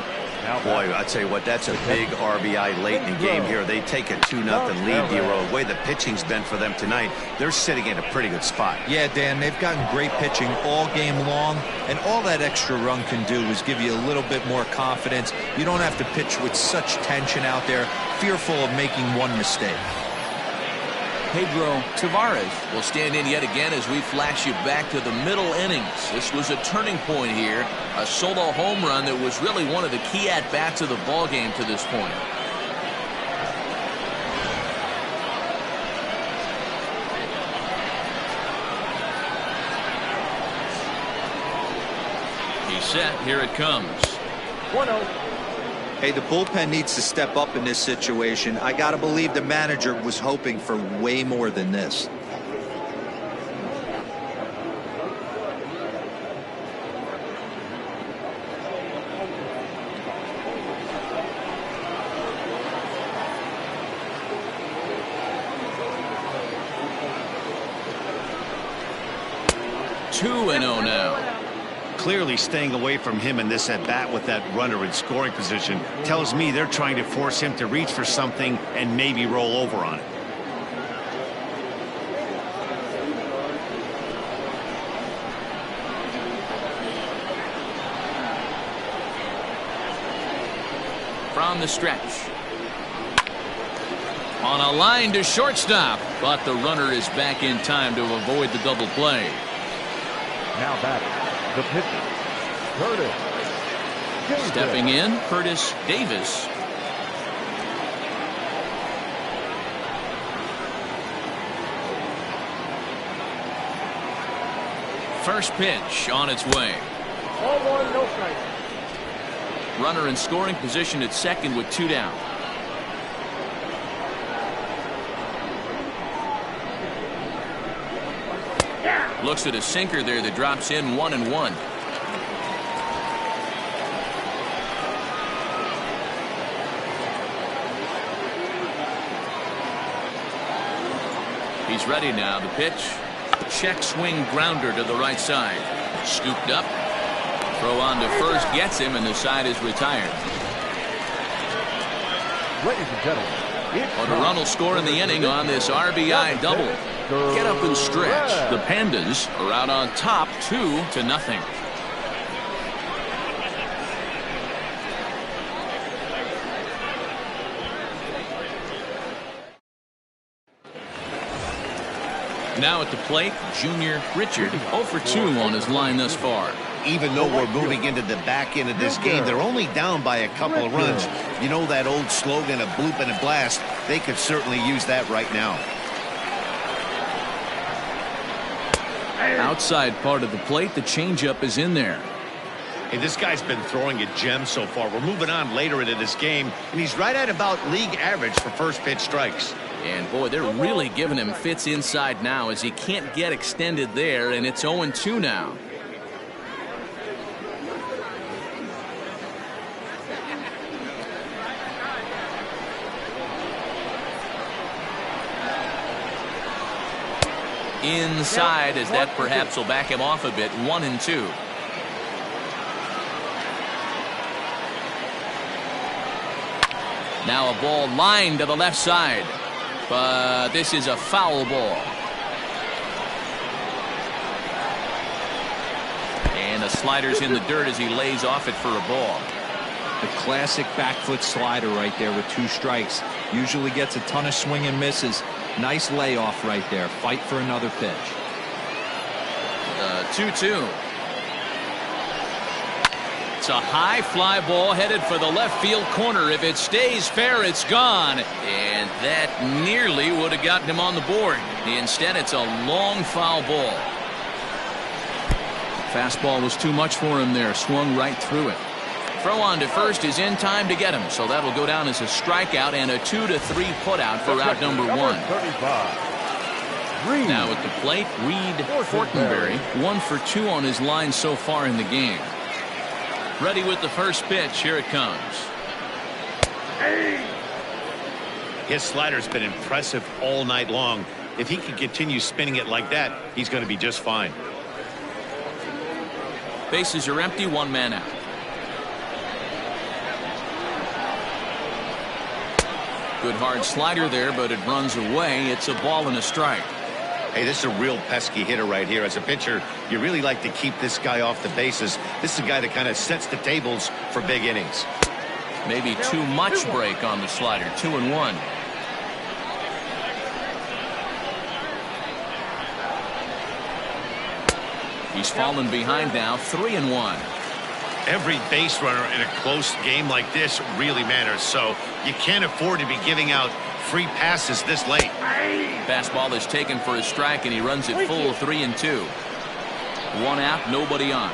Boy, I tell you what, that's a big RBI late in the game here. They take a 2-0 lead, D-Row. The way the pitching's been for them tonight, they're sitting in a pretty good spot. Yeah, Dan, they've gotten great pitching all game long, and all that extra run can do is give you a little bit more confidence. You don't have to pitch with such tension out there, fearful of making one mistake. Pedro Tavares will stand in yet again as we flash you back to the middle innings. This was a turning point here, a solo home run that was really one of the key at-bats of the ball game to this point. He's set. Here it comes. 1-0. Hey, the bullpen needs to step up in this situation. I got to believe the manager was hoping for way more than this. Two and 0 now. Clearly staying away from him in this at-bat with that runner in scoring position tells me they're trying to force him to reach for something and maybe roll over on it. From the stretch. On a line to shortstop, but the runner is back in time to avoid the double play. Now batting, the pitcher, Curtis. Stepping in, Curtis Davis. First pitch on its way. 0-1, no strike. Runner in scoring position at second with 2 down. Looks at a sinker there that drops in 1-1. He's ready now. The pitch. Check swing grounder to the right side. Scooped up. Throw on to first gets him, and the side is retired. Ladies and gentlemen, Well, the run will score in the inning on this RBI double. Get up and stretch. The Pandas are out on top 2-0. Now at the plate, Junior Richard, 0 for 2 on his line thus far. Even though we're moving into the back end of this game, they're only down by a couple of runs. You know that old slogan, a bloop and a blast? They could certainly use that right now. Outside part of the plate, the changeup is in there. Hey, this guy's been throwing a gem so far. We're moving on later into this game, and he's right at about league average for first pitch strikes. And boy, they're really giving him fits inside now as he can't get extended there, and it's 0-2 now. inside, as that perhaps will back him off a bit. 1-2. Now a ball lined to the left side, but this is a foul ball. And the slider's in the dirt as he lays off it for a ball. The classic back foot slider right there with 2 strikes. Usually gets a ton of swing and misses. Nice layoff right there. Fight for another pitch. 2-2. It's a high fly ball headed for the left field corner. If it stays fair, it's gone. And that nearly would have gotten him on the board. Instead, it's a long foul ball. Fastball was too much for him there. Swung right through it. Throw on to first is in time to get him, so that'll go down as a strikeout and a 2-3 putout for out number 1. Now at the plate, Reed Fortenberry, 1 for 2 on his line so far in the game. Ready with the first pitch. Here it comes. His slider's been impressive all night long. If he can continue spinning it like that, he's going to be just fine. Bases are empty, 1 man out. Good hard slider there, but it runs away. It's a ball and a strike. Hey, this is a real pesky hitter right here. As a pitcher, you really like to keep this guy off the bases. This is a guy that kind of sets the tables for big innings. Maybe too much break on the slider. 2-1. He's fallen behind now. 3-1. Every base runner in a close game like this really matters, so you can't afford to be giving out free passes this late. Fastball is taken for a strike, and he runs it full. 3-2. 1 out, nobody on.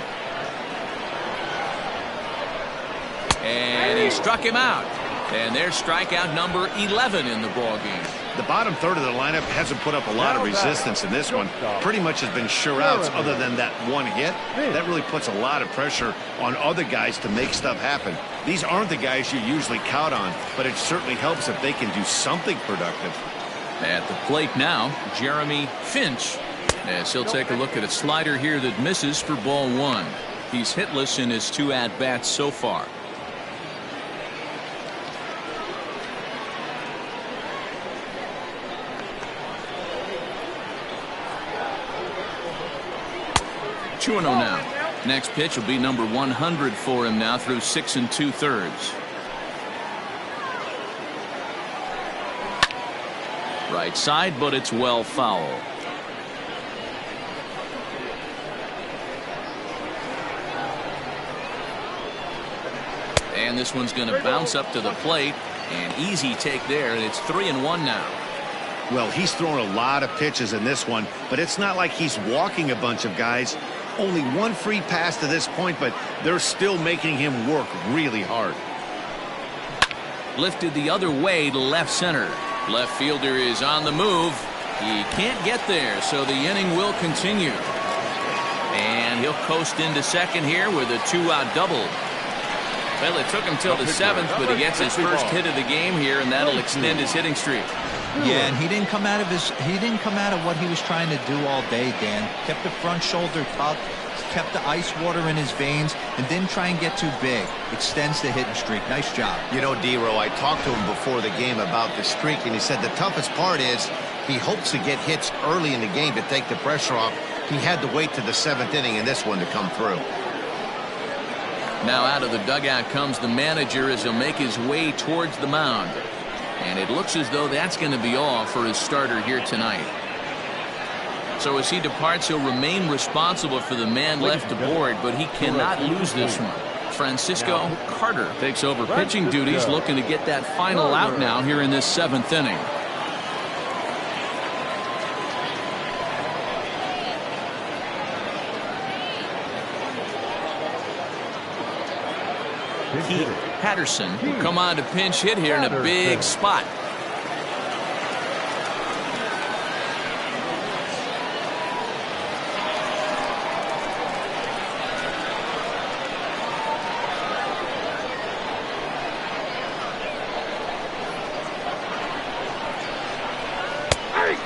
And he struck him out. And there's strikeout number 11 in the ball game. The bottom third of the lineup hasn't put up a lot of resistance in this one. Pretty much has been sure outs other than that 1 hit. That really puts a lot of pressure on other guys to make stuff happen. These aren't the guys you usually count on, but it certainly helps if they can do something productive. At the plate now, Jeremy Finch, as he'll take a look at a slider here that misses for ball 1. He's hitless in his 2 at-bats so far. Two 2-0 now. Next pitch will be number 100 for him now through 6 2/3. Right side, but it's well foul. And this one's going to bounce up to the plate. An easy take there, and it's 3-1 now. Well, he's thrown a lot of pitches in this one, but it's not like he's walking a bunch of guys. Only 1 free pass to this point, but they're still making him work really hard. Lifted the other way to left center. Left fielder is on the move. He can't get there, so the inning will continue. And he'll coast into second here with a 2-out double. Well, it took him till the 7th, but he gets his first hit of the game here, and that'll extend his hitting streak. Yeah, and he didn't come out of what he was trying to do all day, Dan. Kept the front shoulder tucked, kept the ice water in his veins, and didn't try and get too big. Extends the hitting streak. Nice job. You know, D-Row, I talked to him before the game about the streak, and he said the toughest part is he hopes to get hits early in the game to take the pressure off. He had to wait to the 7th inning in this one to come through. Now out of the dugout comes the manager as he'll make his way towards the mound. And it looks as though that's going to be all for his starter here tonight. So as he departs, he'll remain responsible for the man left aboard, but he cannot lose this one. Francisco Carter takes over pitching duties, looking to get that final out now here in this 7th inning. Keith Patterson will come on to pinch hit here in a big spot.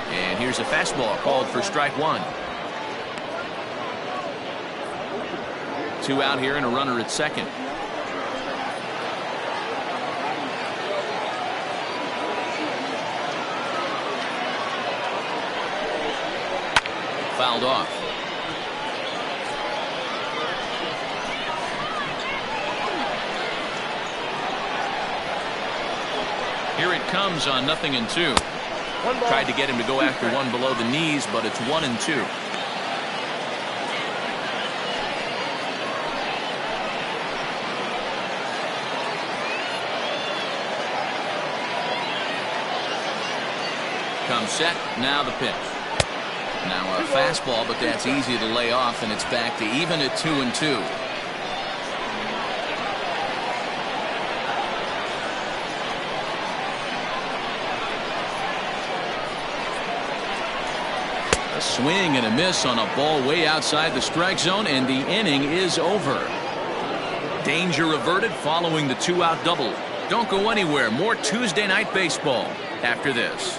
And Here's a fastball called for strike one. 2 out here and a runner at second. Fouled off. Here it comes on 0-2. Tried to get him to go after one below the knees, but it's 1-2. Comes set. Now the pitch. Now a fastball, but that's easy to lay off, and it's back to even at 2-2. A swing and a miss on a ball way outside the strike zone, and the inning is over. Danger averted following the 2-out double. Don't go anywhere. More Tuesday night baseball after this.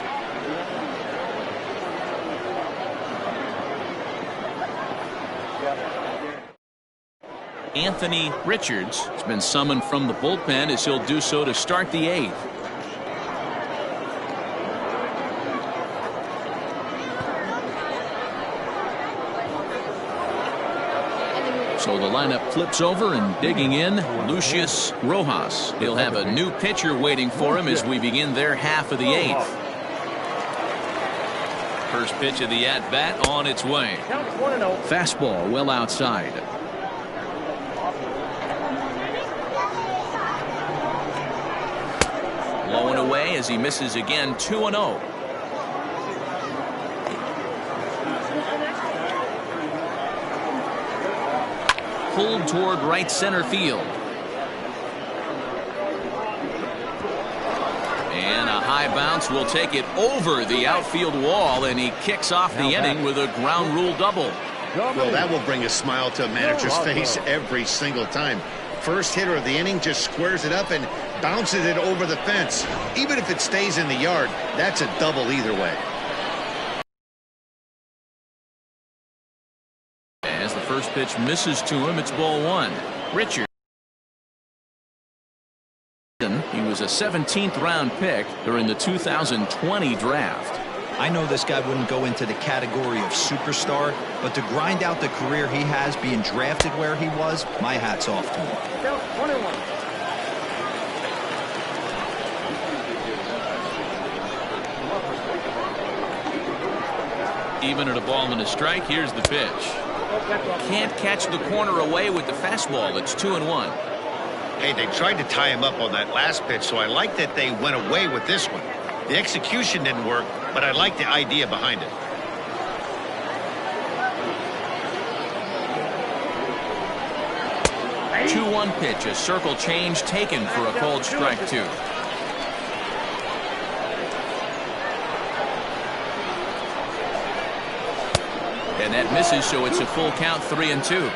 Anthony Richards has been summoned from the bullpen as he'll do so to start the 8th. So the lineup flips over, and digging in, LUCIUS Rojas. He'll have a new pitcher waiting for him as we begin their half of the 8th. First pitch of the at-bat on its way. Fastball well outside. Low and away as he misses again. 2-0. Pulled toward right center field. And a high bounce will take it over the outfield wall, and he kicks off the inning with a ground rule double. Well, that will bring a smile to a manager's face every single time. First hitter of the inning just squares it up and bounces it over the fence. Even if it stays in the yard, that's a double either way. As the first pitch misses to him, it's ball one. Richard. He was a 17th round pick during the 2020 draft. I know this guy wouldn't go into the category of superstar, but to grind out the career he has being drafted where he was, my hat's off to him. 1-1. Even at a ball and a strike, here's the pitch. Can't catch the corner away with the fastball. It's 2-1. Hey, they tried to tie him up on that last pitch, so I like that they went away with this one. The execution didn't work, but I like the idea behind it. A 2-1 pitch, a circle change taken for a called strike 2. And that misses, so it's a full count, 3-2.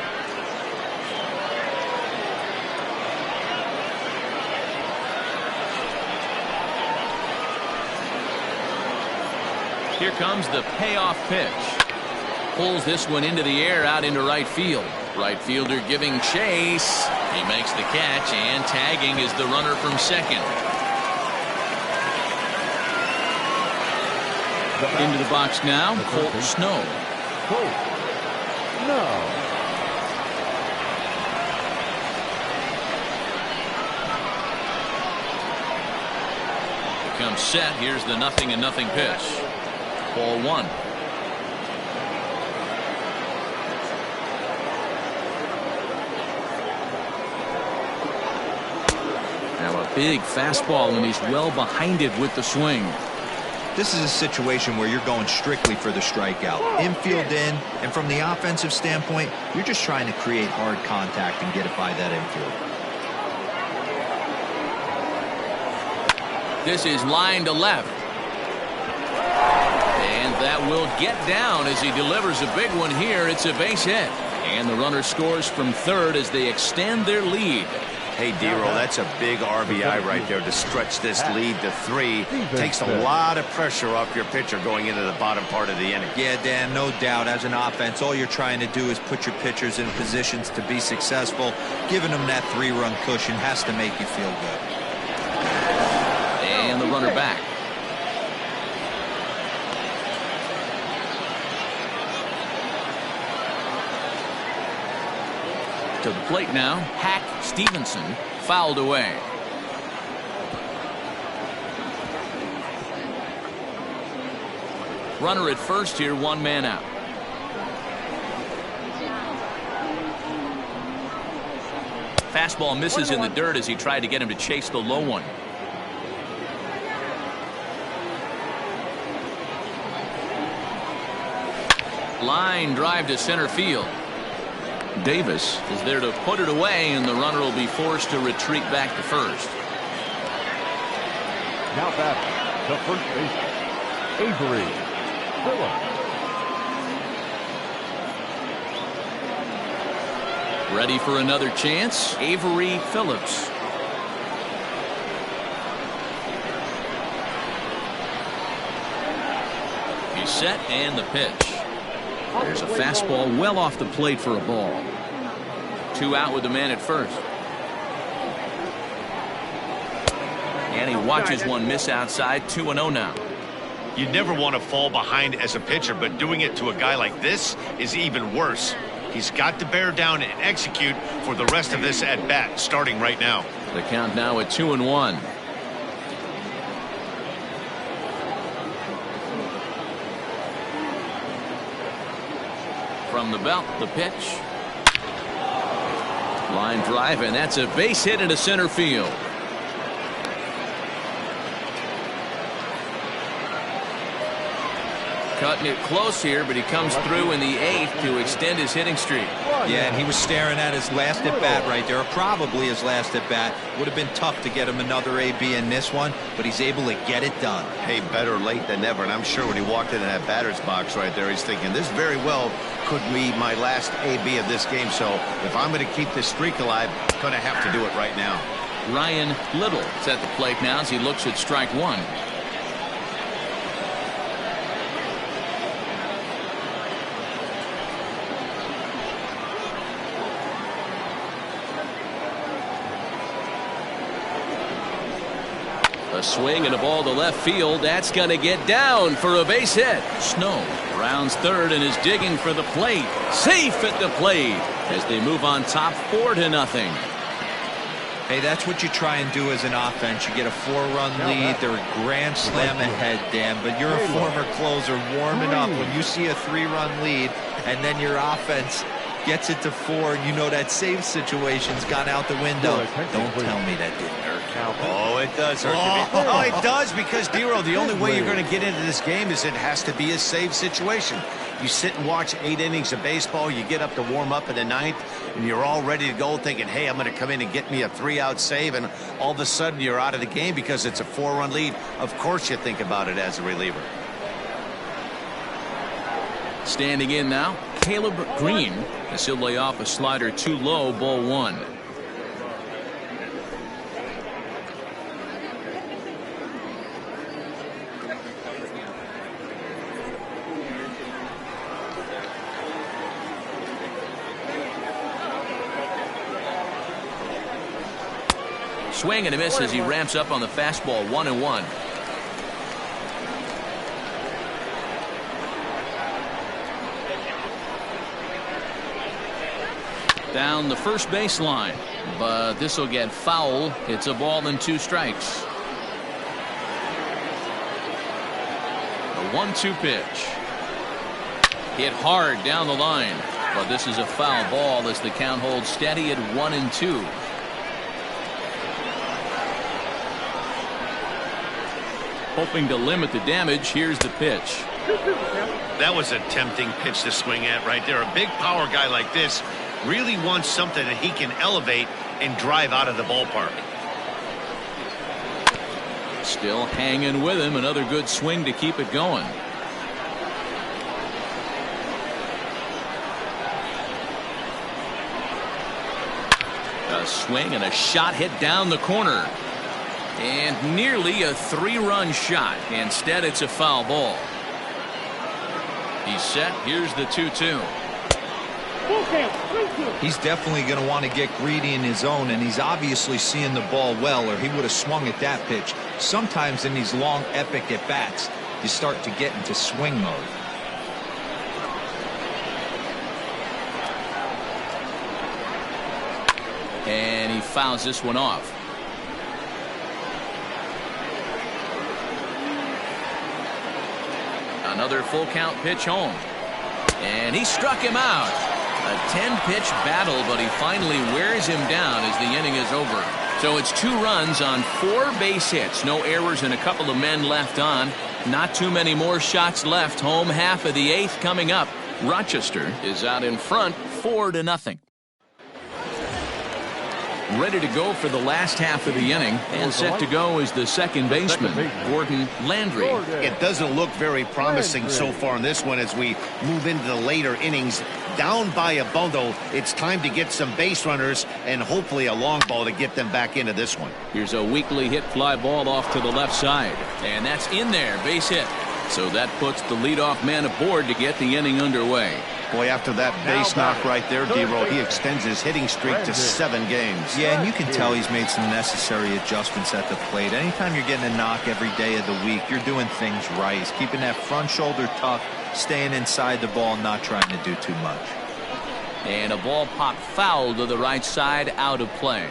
Here comes the payoff pitch. Pulls this one into the air out into right field. Right fielder giving chase. He makes the catch, and tagging is the runner from second. Into the box now, Colt Snow. Comes set. Here's the 0-0 pitch. Ball one. Now a big fastball, and he's well behind it with the swing. This is a situation where you're going strictly for the strikeout. Infield in, and from the offensive standpoint, you're just trying to create hard contact and get it by that infield. This is line to left. And that will get down as he delivers a big one here. It's a base hit. And the runner scores from third as they extend their lead. Hey, D-Roll, that's a big RBI right there to stretch this lead to 3. Takes a lot of pressure off your pitcher going into the bottom part of the inning. Yeah, Dan, no doubt. As an offense, all you're trying to do is put your pitchers in positions to be successful. Giving them that 3-run cushion has to make you feel good. And the runner back. To the plate now, Hack Stevenson, fouled away. Runner at first here, 1 man out. Fastball misses in the dirt as he tried to get him to chase the low one. Line drive to center field. Davis is there to put it away, and the runner will be forced to retreat back to first. Now back to first base, Avery Phillips. Ready for another chance, Avery Phillips. He's set, and the pitch. There's a fastball well off the plate for a ball. 2 out with the man at first. And he watches one miss outside. 2-0 now. You never want to fall behind as a pitcher, but doing it to a guy like this is even worse. He's got to bear down and execute for the rest of this at bat, starting right now. The count now at 2-1. From the belt, the pitch. Line drive, and that's a base hit into center field. Cutting it close here, but he comes through in the 8th to extend his hitting streak. Yeah, and he was staring at his last at-bat right there, or probably his last at-bat. Would have been tough to get him another AB in this one, but he's able to get it done. Hey, better late than never. And I'm sure when he walked into that batter's box right there, he's thinking, this very well could be my last AB of this game. So if I'm going to keep this streak alive, I'm going to have to do it right now. Ryan Little is at the plate now as he looks at strike 1. A swing and a ball to left field. That's going to get down for a base hit. Snow rounds third and is digging for the plate. Safe at the plate as they move on top 4-0. Hey, that's what you try and do as an offense. You get a 4-run lead. They're a grand slam ahead, Dan, but you're a former closer warming up. When you see a 3-run lead and then your offense gets it to 4, and you know that save situation's gone out the window. Don't tell me that didn't hurt. Oh, it does hurt. Oh, it does, because, D-Roll, the only way you're going to get into this game is it has to be a save situation. You sit and watch 8 innings of baseball, you get up to warm up in the 9th, and you're all ready to go thinking, hey, I'm going to come in and get me a 3-out save, and all of a sudden you're out of the game because it's a 4-run lead. Of course you think about it as a reliever. Standing in now, Caleb Green, as he'll lay off a slider too low, ball 1. Swing and a miss as he ramps up on the fastball. 1-1. Down the first baseline, but this will get foul. It's a ball and 2 strikes. A 1-2 pitch. Hit hard down the line, but this is a foul ball as the count holds steady at 1-2. Hoping to limit the damage. Here's the pitch. That was a tempting pitch to swing at right there. A big power guy like this really wants something that he can elevate and drive out of the ballpark. Still hanging with him. Another good swing to keep it going. A A swing and a shot hit down the corner. And nearly a 3-run shot. Instead, it's a foul ball. He's set. Here's the 2-2. He's definitely going to want to get greedy in his zone, and he's obviously seeing the ball well, or he would have swung at that pitch. Sometimes in these long, epic at-bats, you start to get into swing mode. And he fouls this one off. Another full count pitch home. And he struck him out. A 10-pitch battle, but he finally wears him down as the inning is over. So it's 2 runs on 4 base hits. No errors and a couple of men left on. Not too many more shots left. Home half of the 8th coming up. Rochester is out in front 4-0. Ready to go for the last half of the inning, and set to go is the second baseman, Gordon Landry. It doesn't look very promising so far in this one as we move into the later innings. Down by a bundle, it's time to get some base runners and hopefully a long ball to get them back into this one. Here's a weakly hit fly ball off to the left side, and that's in there, base hit. So that puts the leadoff man aboard to get the inning underway. Boy, after that base knock right there, D-Roll, he extends his hitting streak to 7 games. Yeah, and you can tell he's made some necessary adjustments at the plate. Anytime you're getting a knock every day of the week, you're doing things right. He's keeping that front shoulder tucked, staying inside the ball, not trying to do too much. And a ball popped foul to the right side, out of play.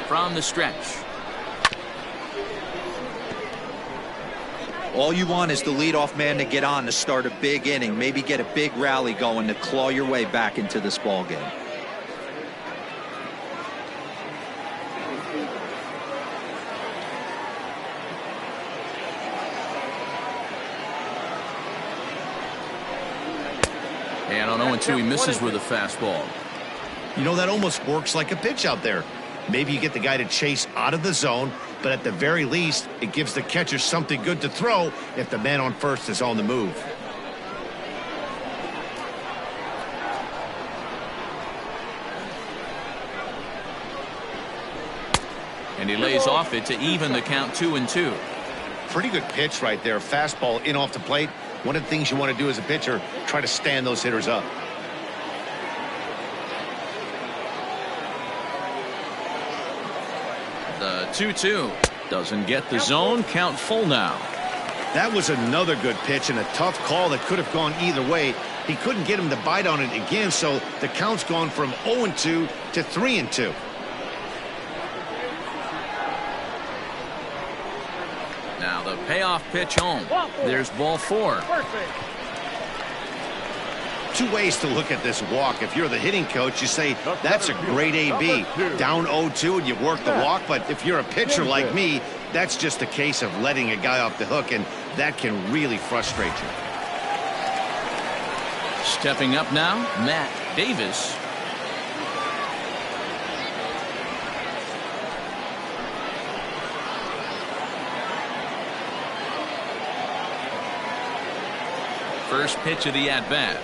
From the stretch. All you want is the leadoff man to get on to start a big inning, maybe get a big rally going to claw your way back into this ball game. And on 0-2, he misses with a fastball. You know, that almost works like a pitch out there. Maybe you get the guy to chase out of the zone, but at the very least, it gives the catcher something good to throw if the man on first is on the move. And he lays off it to even the count 2-2. Pretty good pitch right there. Fastball in off the plate. One of the things you want to do as a pitcher, try to stand those hitters up. The 2-2 doesn't get the zone. Count full now. That was another good pitch and a tough call that could have gone either way. He couldn't get him to bite on it again, so the count's gone from 0-2 to 3-2. Now the payoff pitch home. There's ball 4. Two ways to look at this walk. If you're the hitting coach, you say, that's a great AB. Down 0-2 and you work the walk, but if you're a pitcher like me, that's just a case of letting a guy off the hook, and that can really frustrate you. Stepping up now, Matt Davis. First pitch of the at-bat.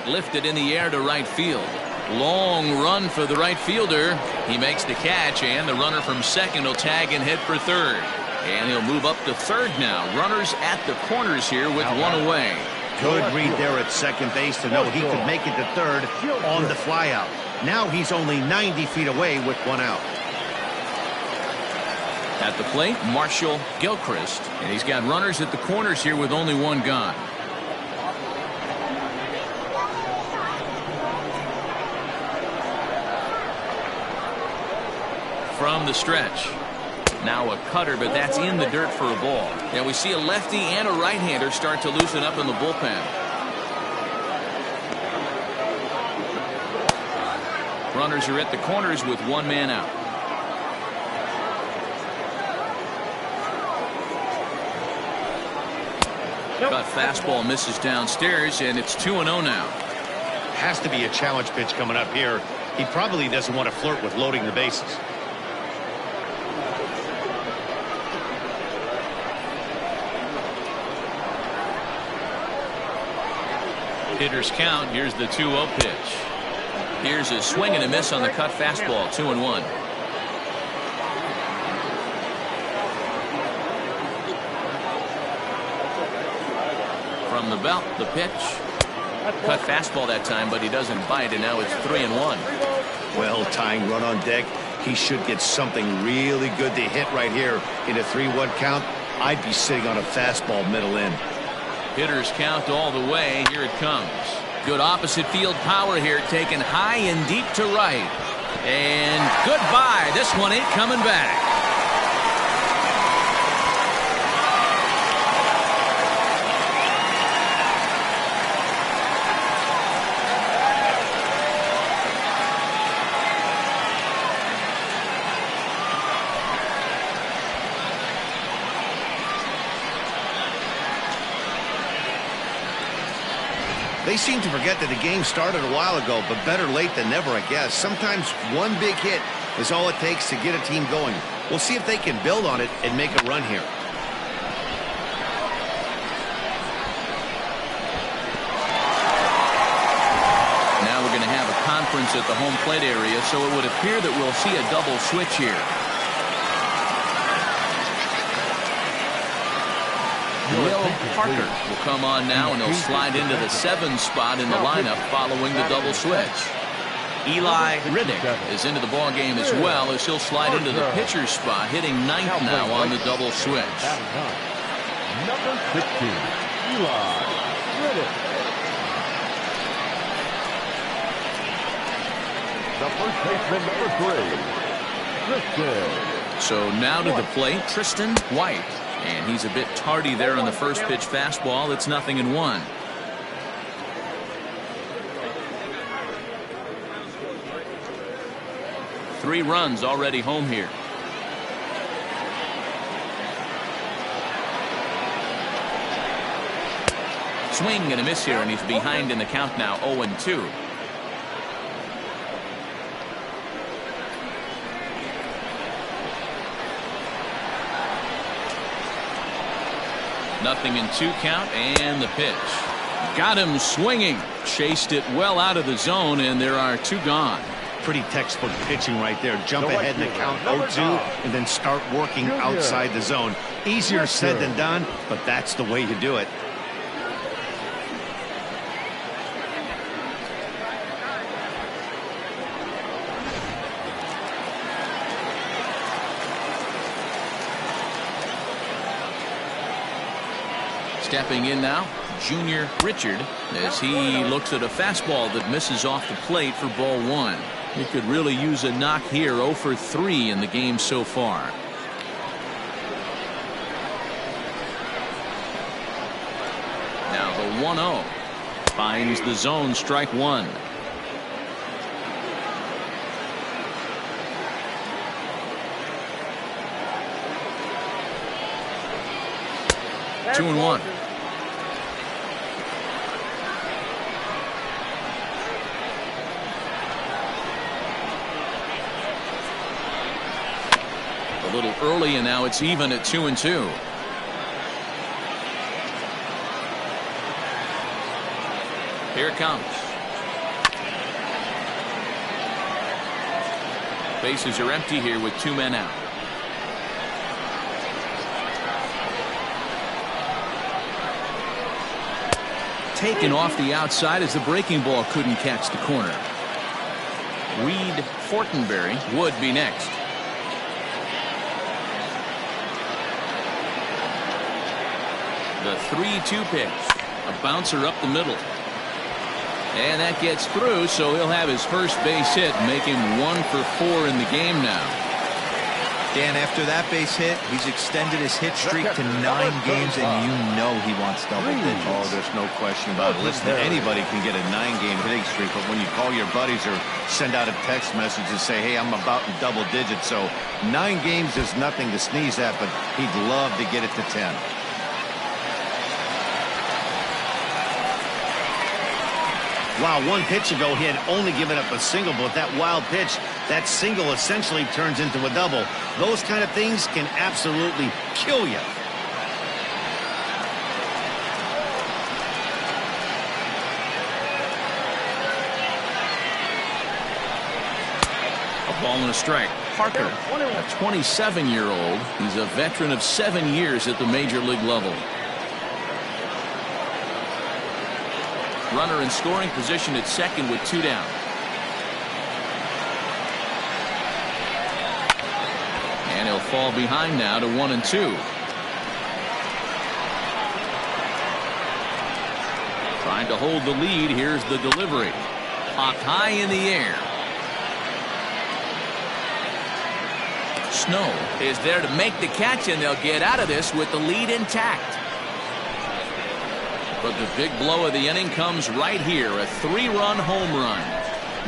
Lifted in the air to right field. Long run for the right fielder. He makes the catch, and the runner from second will tag and hit for third. And he'll move up to third now. Runners at the corners here with one away. Good read there at second base to know he could make it to third on the flyout. Now he's only 90 feet away with one out. At the plate, Marshall Gilchrist. And he's got runners at the corners here with only one gone. From the stretch. Now a cutter, but that's in the dirt for a ball. And we see a lefty and a right-hander start to loosen up in the bullpen. Runners are at the corners with one man out. Cut fastball misses downstairs, and it's 2-0 now. has to be a challenge pitch coming up here. He probably doesn't want to flirt with loading the bases. Hitters count. Here's the 2-0 pitch. Here's a swing and a miss on the cut fastball. 2-1. From the belt, the pitch. Cut fastball that time, but he doesn't bite, and now it's 3-1. Well, tying run on deck. He should get something really good to hit right here in a 3-1 count. I'd be sitting on a fastball middle in. Hitters count all the way. Here it comes. Good opposite field power here, taken high and deep to right. And goodbye. This one ain't coming back. They seem to forget that the game started a while ago, but better late than never, I guess. Sometimes one big hit is all it takes to get a team going. We'll see if they can build on it and make a run here. Now we're going to have a conference at the home plate area, so it would appear that we'll see a double switch here. Will Parker will come on now, and he'll slide into the 7 spot in the lineup following the double switch. Eli Riddick is into the ball game as well, as he'll slide into the pitcher's spot, hitting 9th now on the double switch. Number 16, Eli Riddick. The first baseman, number 3, TRISTAN. So now to the plate, Tristan White. And he's a bit tardy there on the first pitch fastball. It's 0-1. Three runs already home here. Swing and a miss here, and he's behind in the count now, 0-2. Nothing in 2 count, and the pitch. Got him swinging. Chased it well out of the zone, and there are 2 gone. Pretty textbook pitching right there. Jump ahead in the count 0-2 and then start working outside the zone. Easier said than done, but that's the way you do it. Stepping in now, Junior Richard, as he looks at a fastball that misses off the plate for ball 1. He could really use a knock here. 0 for 3 in the game so far. Now the 1-0 finds the zone, strike 1. Two and 1. A little early, and now it's even at 2-2. Here it comes. Bases are empty here with 2 men out. Taken off the outside as the breaking ball couldn't catch the corner. Reed Fortenberry would be next. The 3-2 pitch. A bouncer up the middle. And that gets through, so he'll have his first base hit, make him 1 for 4 in the game now. Dan, after that base hit, he's extended his hit streak to 9 games, and you know he wants double digits. Oh, there's no question about it. Listen, anybody can get a 9-game hitting streak, but when you call your buddies or send out a text message and say, hey, I'm about in double digits, so 9 games is nothing to sneeze at, but he'd love to get it to 10. Wow, one pitch ago, he had only given up a single, but that wild pitch, that single essentially turns into a double. Those kind of things can absolutely kill you. A ball and a strike. Parker, a 27-year-old. He's a veteran of 7 years at the major league level. Runner in scoring position at second with 2 down. And he'll fall behind now to 1 and 2. Trying to hold the lead. Here's the delivery. Popped high in the air. Snow is there to make the catch, and they'll get out of this with the lead intact. But the big blow of the inning comes right here, a 3-run home run.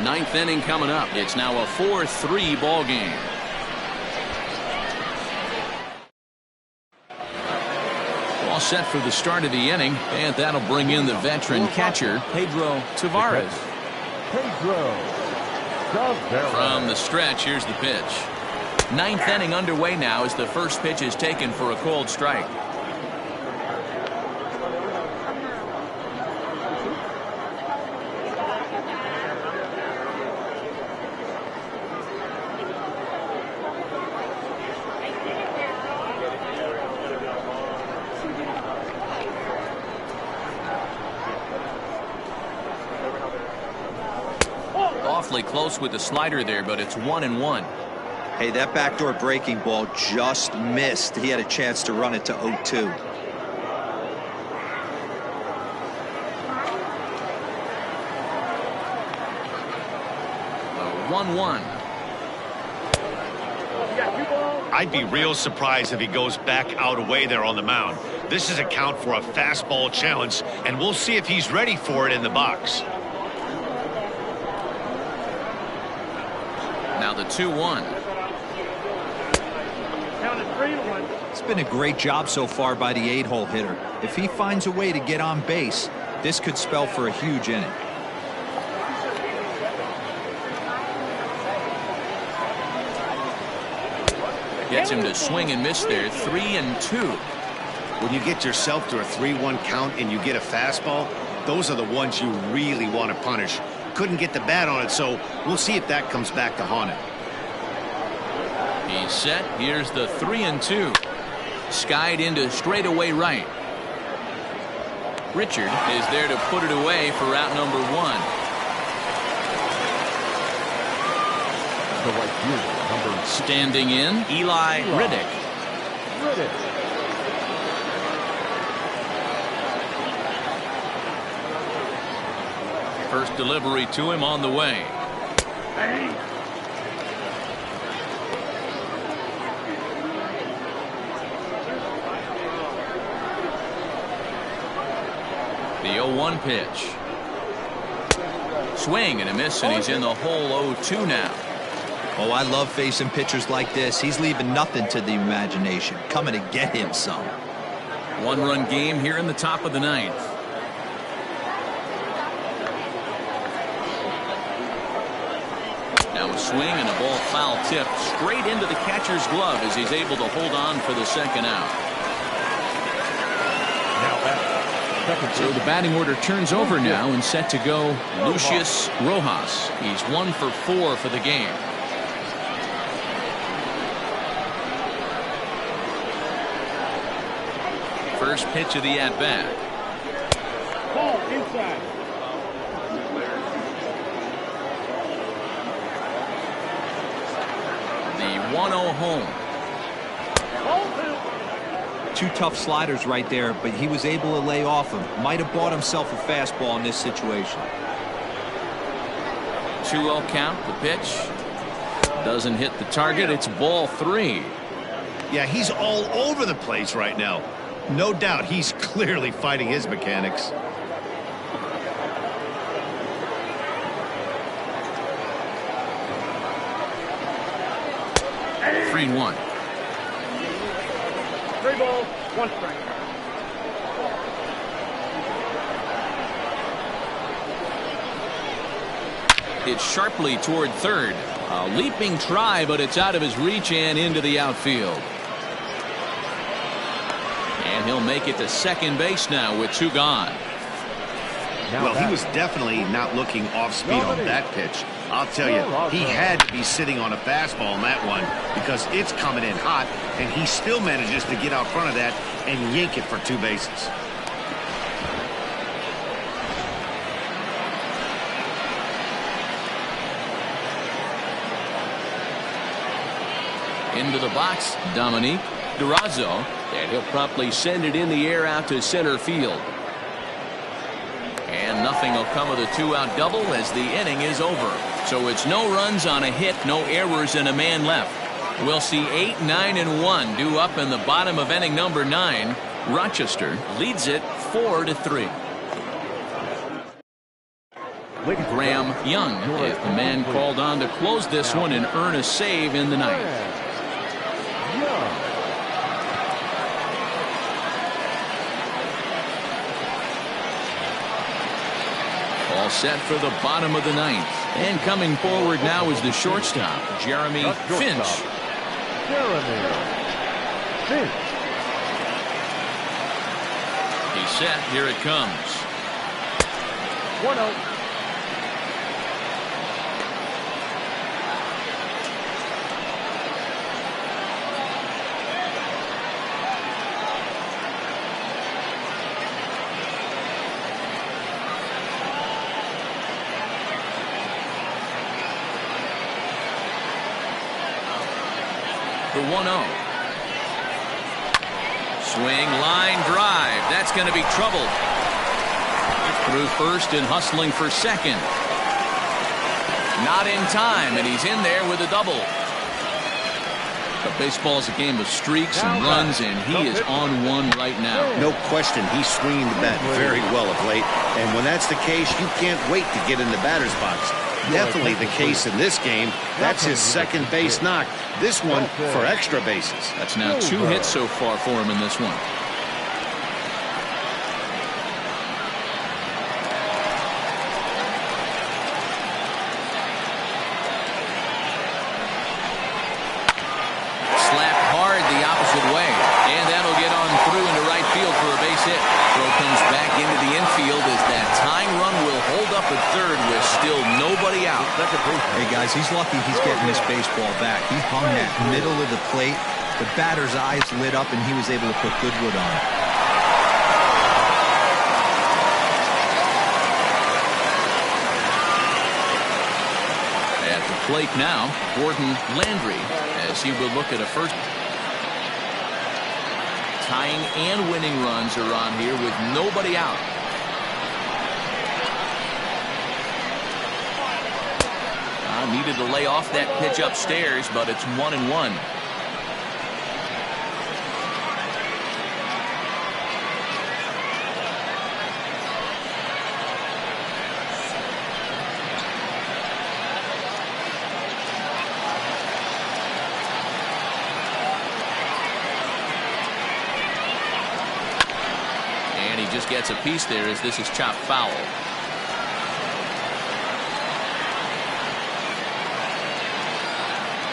9th inning coming up. It's now a 4-3 ball game. All set for the start of the inning, and that'll bring in the veteran catcher, Pedro Tavares. From the stretch, here's the pitch. 9th inning underway now as the first pitch is taken for a called strike. Awfully close with the slider there, but it's 1-1. Hey, that backdoor breaking ball just missed. He had a chance to run it to 0-2. A 1-1. I'd be real surprised if he goes back out away there on the mound. This is a count for a fastball challenge, and we'll see if he's ready for it in the box. Now the 2-1. It's been a great job so far by the 8-hole hitter. If he finds a way to get on base, this could spell for a huge inning. Gets him to swing and miss there. 3-2. When you get yourself to a 3-1 count and you get a fastball, those are the ones you really want to punish. Couldn't get the bat on it, so we'll see if that comes back to haunt him. He's set. Here's the 3-2. Skied into straightaway right. Richard is there to put it away for out number 1. Standing in, Eli Riddick. First delivery to him on the way. The 0-1 pitch. Swing and a miss, and he's in the hole. 0-2 now. Oh, I love facing pitchers like this. He's leaving nothing to the imagination. Coming to get him some. 1-run game here in the top of the 9th. Now a swing and a ball foul tip straight into the catcher's glove as he's able to hold on for the second out. So the batting order turns over now and set to go Lucius Rojas. He's 1 for 4 for the game. First pitch of the at-bat. Ball inside. The 1-0 home. 2 tough sliders right there, but he was able to lay off him. Might have bought himself a fastball in this situation. 2-0 count. The pitch doesn't hit the target. It's ball 3. Yeah, he's all over the place right now. No doubt he's clearly fighting his mechanics. Three and 1. 3 balls, 1 strike. it sharply toward third. A leaping try, but it's out of his reach and into the outfield. And he'll make it to second base now with 2 gone. Well, he was definitely not looking off speed on that pitch. I'll tell you, he had to be sitting on a fastball on that one because it's coming in hot, and he still manages to get out front of that and yank it for 2 bases. Into the box, Dominique Durazo, and he'll promptly send it in the air out to center field. And nothing will come of the 2-out double as the inning is over. So it's no runs on a hit, no errors, and a man left. We'll see 8, 9, and 1 due up in the bottom of inning number 9. Rochester leads it 4-3. Graham Young is the man called on to close this one and earn a save in the ninth. All set for the bottom of the ninth. And coming forward now is the shortstop, Jeremy Finch. He's set. Here it comes. 1-0. The 1-0. Swing, line drive. That's going to be trouble. Through first and hustling for second. Not in time, and he's in there with a double. But baseball is a game of streaks and runs, and he is on one right now. No question, he's swinging the bat very well of late. And when that's the case, you can't wait to get in the batter's box. Definitely the case in this game. That's his second base knock. This one for extra bases. That's now 2 hits so far for him in this one. Slap hard the opposite way. And that'll get on through into right field for a base hit. Throw comes back into the infield as that tying run will hold up at third with still nobody out. Hey guys, he's lucky he's getting this baseball back. He hung that middle of the plate. The batter's eyes lit up and he was able to put good wood on it. At the plate now, Gordon Landry, as he will look at a first. Tying and winning runs are on here with nobody out. Needed to lay off that pitch upstairs, but it's 1-1. And he just gets a piece there as this is chopped foul.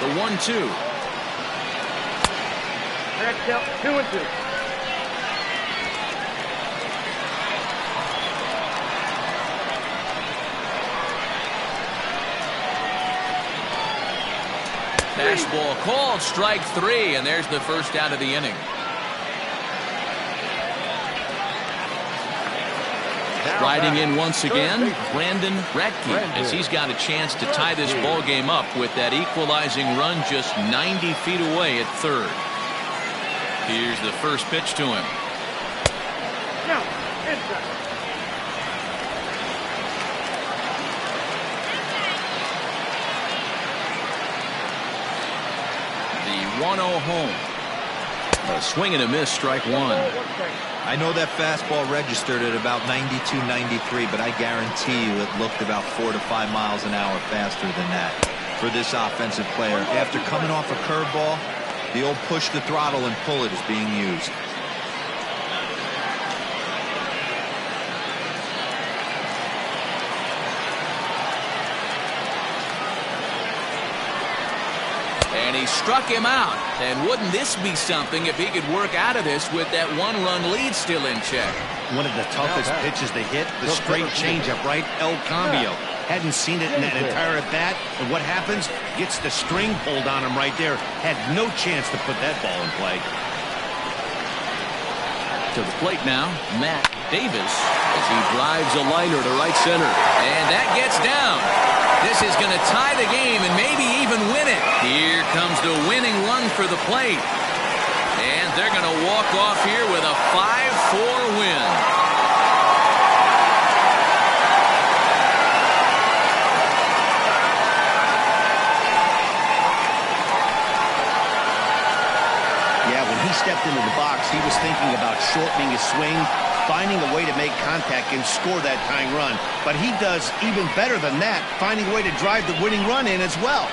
The 1-2. Next up, 2-2. Fastball called, strike 3, and there's the first out of the inning. Riding in once again, Brandon Radke, as he's got a chance to tie this ball game up with that equalizing run just 90 feet away at third. Here's the first pitch to him. Now, inside. The 1-0 home. A swing and a miss, strike 1. I know that fastball registered at about 92, 93, but I guarantee you it looked about 4 to 5 miles an hour faster than that for this offensive player. After coming off a curveball, the old push the throttle and pull it is being used. And he struck him out. And wouldn't this be something if he could work out of this with that one-run lead still in check? One of the toughest pitches to hit, the straight changeup, right? El Cambio. Hadn't seen it in that entire at-bat. And what happens? Gets the string pulled on him right there. Had no chance to put that ball in play. To the plate now, Matt Davis, as he drives a liner to right center. And that gets down. This is going to tie the game and maybe even win it. Here comes the winning run for the plate. And they're going to walk off here with a 5-4 win. He stepped into the box, he was thinking about shortening his swing, finding a way to make contact and score that tying run. But he does even better than that, finding a way to drive the winning run in as well.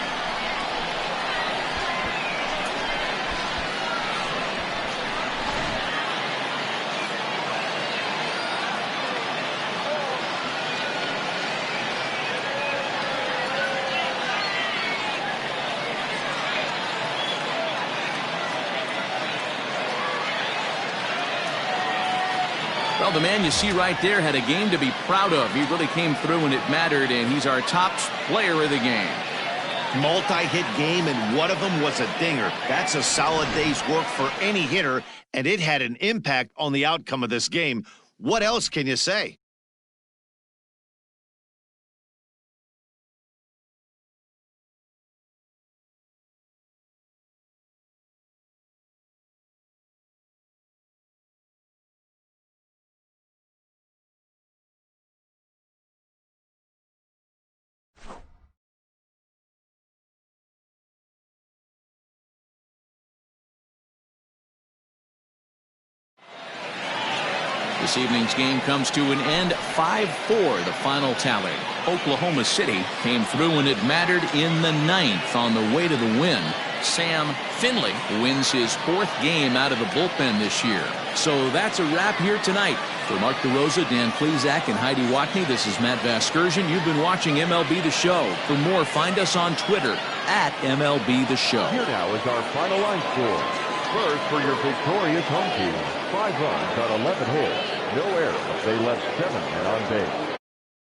Well, the man you see right there had a game to be proud of. He really came through when it mattered, and he's our top player of the game. Multi-hit game, and one of them was a dinger. That's a solid day's work for any hitter, and it had an impact on the outcome of this game. What else can you say? This evening's game comes to an end, 5-4, the final tally. Oklahoma City came through when it mattered in the ninth on the way to the win. Sam Finley wins his fourth game out of the bullpen this year. So that's a wrap here tonight. For Mark DeRosa, Dan Plesac, and Heidi Watney, this is Matt Vasgersian. You've been watching MLB The Show. For more, find us on Twitter at MLB The Show. Here now is our final line score. First for your victorious home team, 5 runs on 11 hits, no errors. They left 7 men on base.